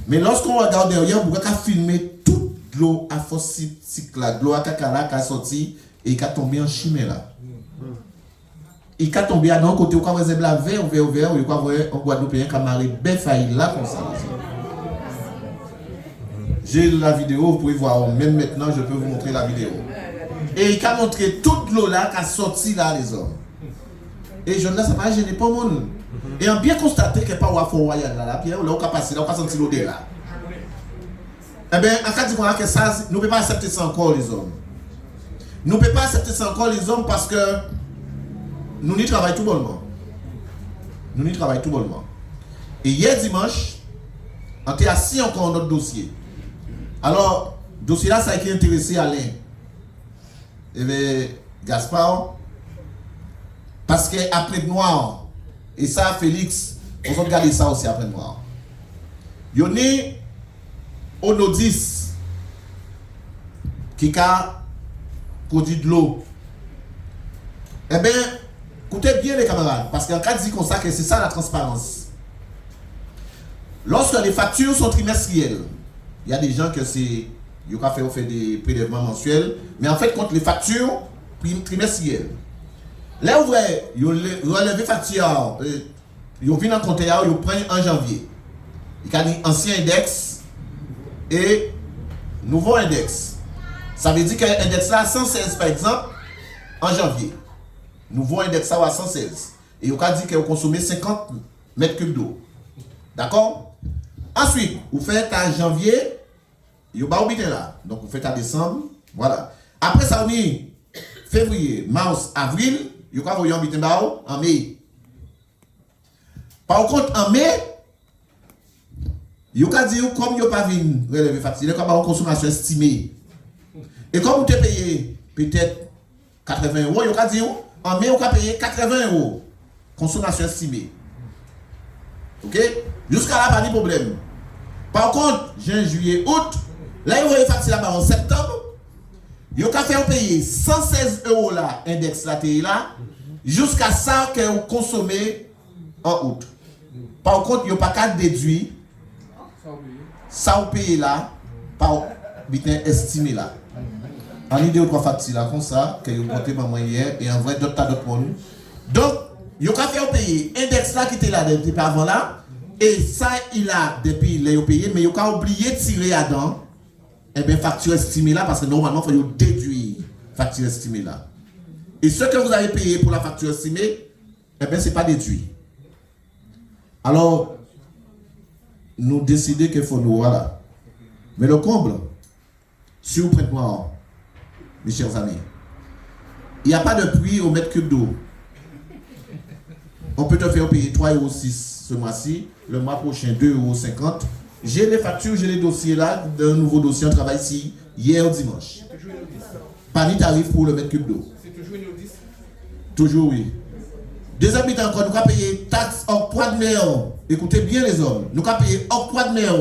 Mais lorsqu'on regarde derrière, on peut filmer toute l'eau à phosphatique là, l'eau à cacala qui a sorti et qui a tombé en chimée là. Et qui a tombé à d'un côté, on voit des blancs verts, on voit un Guadeloupéen qui a marré bien failli là comme ça. J'ai la vidéo, vous pouvez voir, même maintenant je peux vous montrer la vidéo. Et il a montré toute l'eau là qui a sorti là les hommes. Et je ne sais pas, je n'ai pas mon. Et on bien constaté que pas au royal là, Pierre, là on a passé, là on a senti l'eau là. Eh bien, en cas de que ça, nous ne pouvons pas accepter ça encore les hommes. Nous ne pouvons pas accepter ça encore les hommes parce que nous n'y travaillons tout bonnement. Nous n'y travaillons tout bonnement. Et hier dimanche, on était assis encore dans notre dossier. Alors, dossier là, ça a été intéressé Alain. Et bien, Gaspard, parce qu'après Noir, et ça, Félix, on va regarder ça aussi après Noir. Il y a Onodis qui a produit de l'eau. Eh bien, écoutez bien les camarades, parce qu'en cas de dire comme ça, que c'est ça la transparence. Lorsque les factures sont trimestrielles, il y a des gens que c'est, ils ont fait des prélèvements mensuels, mais en fait, contre les factures trimestrielles. Là où ils ont relevé facture, ils ont vu dans le compteur, ils ont pris en janvier. Il y a dit ancien index et nouveau index. Ça veut dire que l'index là 116 par exemple en janvier. Nouveau index là à 116. Et il a dit que vous consommez 50 mètres cubes d'eau. D'accord? Ensuite, vous faites à janvier, vous n'avez pas oublié là. Donc vous faites à décembre. Voilà. Après ça, on est février, mars, avril, vous avez oublié en mai. Par contre, en mai, vous avez dit comme vous n'avez pas vu relever facture, comme une consommation estimée. Et comme vous avez payé peut-être 80 €, vous avez dit en mai, vous avez payé 80 €. Consommation estimée. Ok? Jusqu'à là, pas de problème. Par contre, juin, juillet, août, là, vous avez facture là-bas en septembre. Vous avez fait payer 116 € là, index là, jusqu'à ça que vous consommez en août. Par contre, vous n'avez pas qu'à déduire ça vous payez là, par butin estimé là. En idée ou trois factures là, comme ça, que vous comptez par moi hier, et en vrai d'autres tas d'autres monde. Donc, vous avez fait payer index là qui était là depuis avant là, et ça il a depuis les payé, mais vous avez oublié de tirer à dedans, et bien facture estimée là, parce que normalement il faut déduire facture estimée là. Et ce que vous avez payé pour la facture estimée, eh bien c'est pas déduit. Alors, nous décidons qu'il faut nous, voilà. Mais le comble, si vous prenez moi, mes chers amis, il n'y a pas de prix au mètre cube d'eau. On peut te faire payer 3,6 € ce mois-ci, le mois prochain 2,50 €. J'ai les factures, j'ai les dossiers là, d'un nouveau dossier, on travaille ici, hier au dimanche. Pas ni tarif pour le mètre cube d'eau. C'est toujours une audit? Toujours oui. Des habitants encore, nous avons payé taxe octroi de mer. Écoutez bien les hommes. Nous avons payé octroi de mer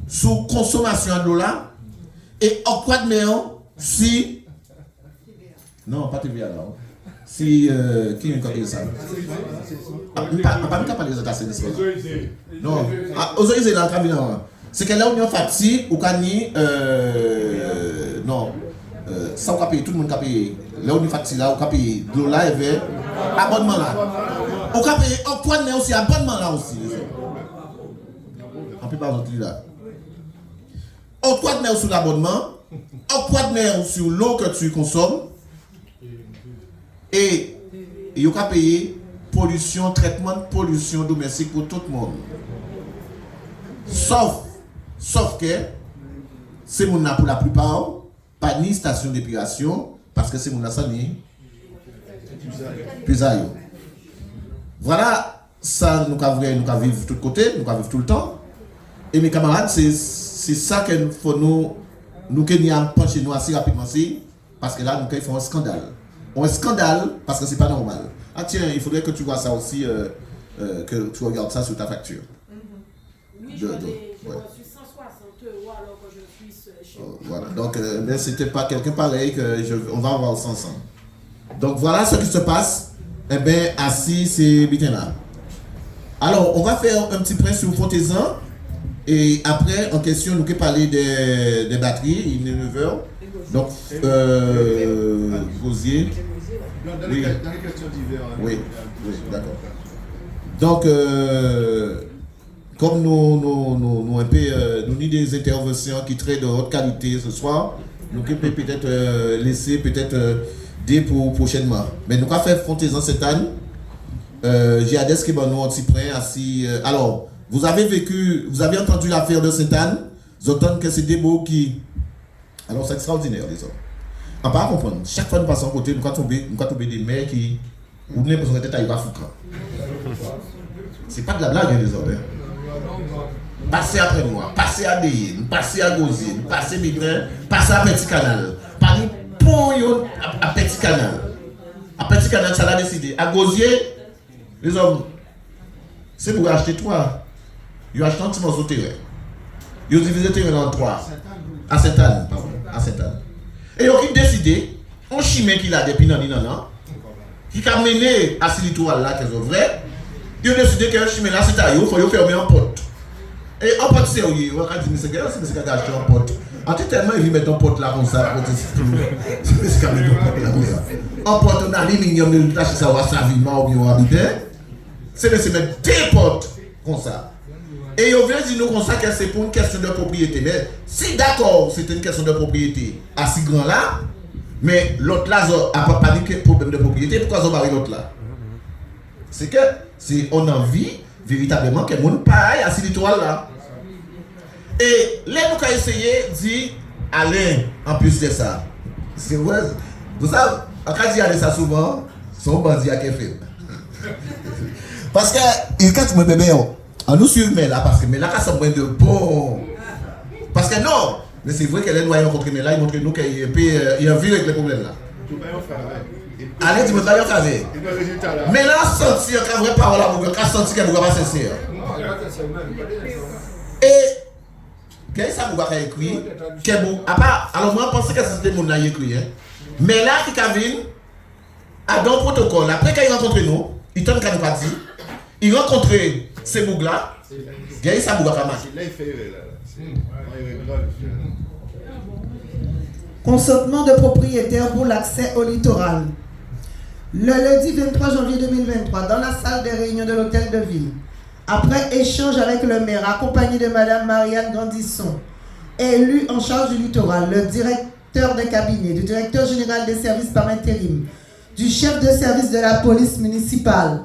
sous consommation de dollars et octroi de mer si. Non, pas TVA là. Si. Qui est payé ça? Pas parler des états non. Autorisé dans le cabinet. C'est que là où nous avons fait, ou qu'on non. Ça, on a payé, tout le monde a payé. Là où nous avons fait, là, on a payé de l'eau là et vers abonnement là. On a payé octroi de mer aussi, abonnement là aussi. On peut pas rentrer là. Octroi de mer sur l'abonnement, octroi de mer sur l'eau que tu consommes, et on a payé pollution, traitement de pollution domestique pour tout le monde. Sauf que c'est mon pour la plupart, pas ni station d'épuration, parce que c'est mon ça ni plus ailleurs. Voilà, ça nous avons vivre de tous côtés, nous avons vivre tout le temps. Et mes camarades, c'est ça qu'il faut nous pencher nous assez rapidement, parce que là, nous faisons un scandale. Un scandale parce que c'est pas normal. Ah tiens, il faudrait que tu vois ça aussi, que tu regardes ça sur ta facture. Oui, j'ai reçu 160 € alors que je suis chez vous. Voilà, donc mais c'était pas quelqu'un pareil on va voir ça ensemble. Donc voilà ce qui se passe. Eh bien, assis, c'est bien là. Alors, on va faire un petit point sur Fontaisan. Et après, en question, nous allons parler des batteries. Il est 9h. Donc, Gosier. Dans les questions diverses. Oui, d'accord. Donc, comme nous un peu, nous avons des interventions qui traitent de haute qualité ce soir, nous pouvons peut-être laisser des pour prochainement. Mais nous avons fait Fontaisan cette année. J'ai adressé que nous un petit point assis. Alors, vous avez entendu l'affaire de Sainte-Anne. Vous entendez que c'est des mots qui. Alors, c'est extraordinaire, les hommes. On ne peut pas comprendre. Chaque fois que nous passons à côté, nous allons tomber des mères qui. Vous venez pour son tête à Iba Fouka. C'est pas de la blague, les hommes. Passez après moi, passez à Deyine, passez à Gozine, passez à Bidrin, passez à Petit Canal. Paris, pour à Petit Canal. À Petit Canal, ça l'a décidé. À Gosier, les hommes, c'est pour acheter toi. Ils ont acheté un petit morceau de terrain. Ils ont divisé le terrain en 3. À Sainte-Anne, pardon. À Sainte-Anne. Et ils ont décidé, un chimé qui l'a depuis nan, qui a mené à ce littoral là, qui est vrai, ils ont décidé que le chimé là, c'est à eux, il faut fermer un pote. Et un pote sérieux, on a dit, mais c'est qu'il a acheté un pote. En tout tellement, il met un pote là comme ça, c'est quand même un pote là comme ça. Un pote, on a l'aluminium, il a acheté ça au Savima ou bien au Habité. C'est mettre deux potes comme ça. Et ils viennent dire nous comme ça que c'est pour une question de propriété. Mais si d'accord, c'était une question de propriété à si grand là, mais l'autre là n'a pas dit que problème de propriété, pourquoi ils ont barré l'autre là? C'est que c'est on a envie véritablement que le monde pareil à ce littoral là. Et là, nous avons essayé de dire aller en plus de ça. C'est vrai. Vous savez, en cas d'y aller ça souvent, son bandit à qui fait. Parce que, quand tu me bébé, on nous suit, mais là, parce que mais là, ça moins de bon. Parce que non, mais c'est vrai qu'elle est noyée contre mais là, il montre nous qu'il y a un vie avec les problèmes là. Allez, tu me vas y faire. Mais là, senti qu'un vrai parole à vous, qu'un senti qu'elle ne va pas sincère. Et, qu'est-ce que ça vous a écrit? Alors, moi, je pensais que c'était mon naïe écrit. Mais là, qui a vu, à dans le protocole, après qu'il rencontre nous, il tente qu'à nous pas dit, il rencontre ces bougs-là, il y a ça bouga pas mal. Consentement de propriétaire pour l'accès au littoral. Le lundi 23 janvier 2023, dans la salle de réunion de l'hôtel de ville, après échange avec le maire, accompagné de Madame Marianne Grandisson, élue en charge du littoral, le directeur de cabinet, du directeur général des services par intérim, du chef de service de la police municipale,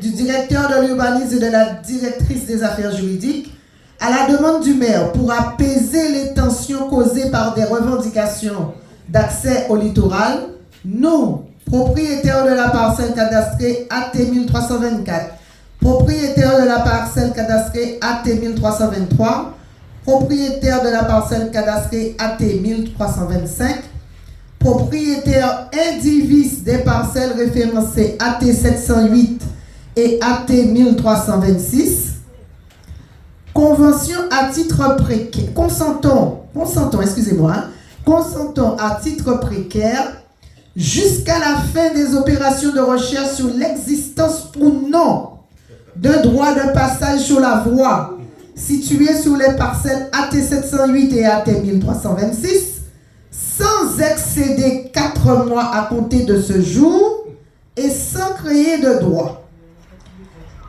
du directeur de l'urbanisme et de la directrice des affaires juridiques, à la demande du maire pour apaiser les tensions causées par des revendications d'accès au littoral, nous, propriétaires de la parcelle cadastrée AT 1324, propriétaires de la parcelle cadastrée AT 1323, propriétaires de la parcelle cadastrée AT 1325, propriétaires indivis des parcelles référencées AT 708 et AT 1326, convention à titre précaire, consentons à titre précaire jusqu'à la fin des opérations de recherche sur l'existence ou non de droit de passage sur la voie située sur les parcelles AT 708 et AT 1326 sans excéder 4 mois à compter de ce jour et sans créer de droit.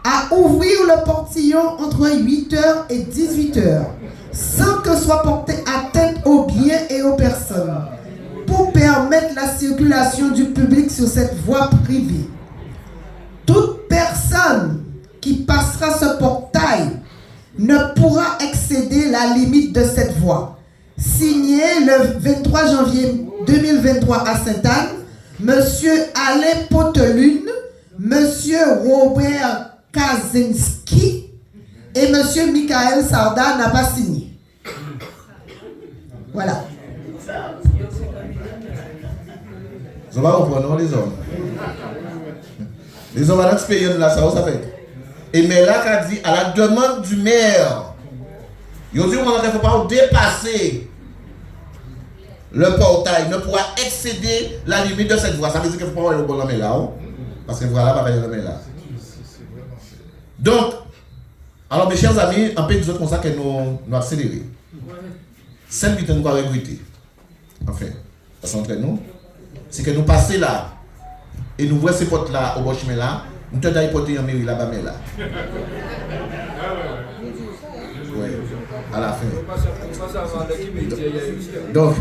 À ouvrir le portillon entre 8h et 18h, sans que soit porté atteinte aux biens et aux personnes, pour permettre la circulation du public sur cette voie privée. Toute personne qui passera ce portail ne pourra excéder la limite de cette voie. Signé le 23 janvier 2023 à Sainte-Anne, M. Alain Potelune, M. Robert Kaczynski et M. Michael Sarda n'a pas signé. Voilà. Vous allez comprendre, les hommes. Les hommes à notre période là, ça fait. Et mais là, qu'a dit, à la demande du maire, il dit qu'il ne faut pas dépasser le portail, ne pourra excéder la limite de cette voie. Ça veut dire qu'il ne faut pas aller au bon là, parce que voilà, pas aller au là. Donc, alors mes chers amis, un peu de choses comme ça que nous accélérons. Celle qui nous va regretter, enfin, parce qu'entre nous, c'est que nous passons là, et nous voyons ces potes là, au bon chemin là, nous te donnons porter en mairie là-bas, mais là. Oui, à la fin. Donc,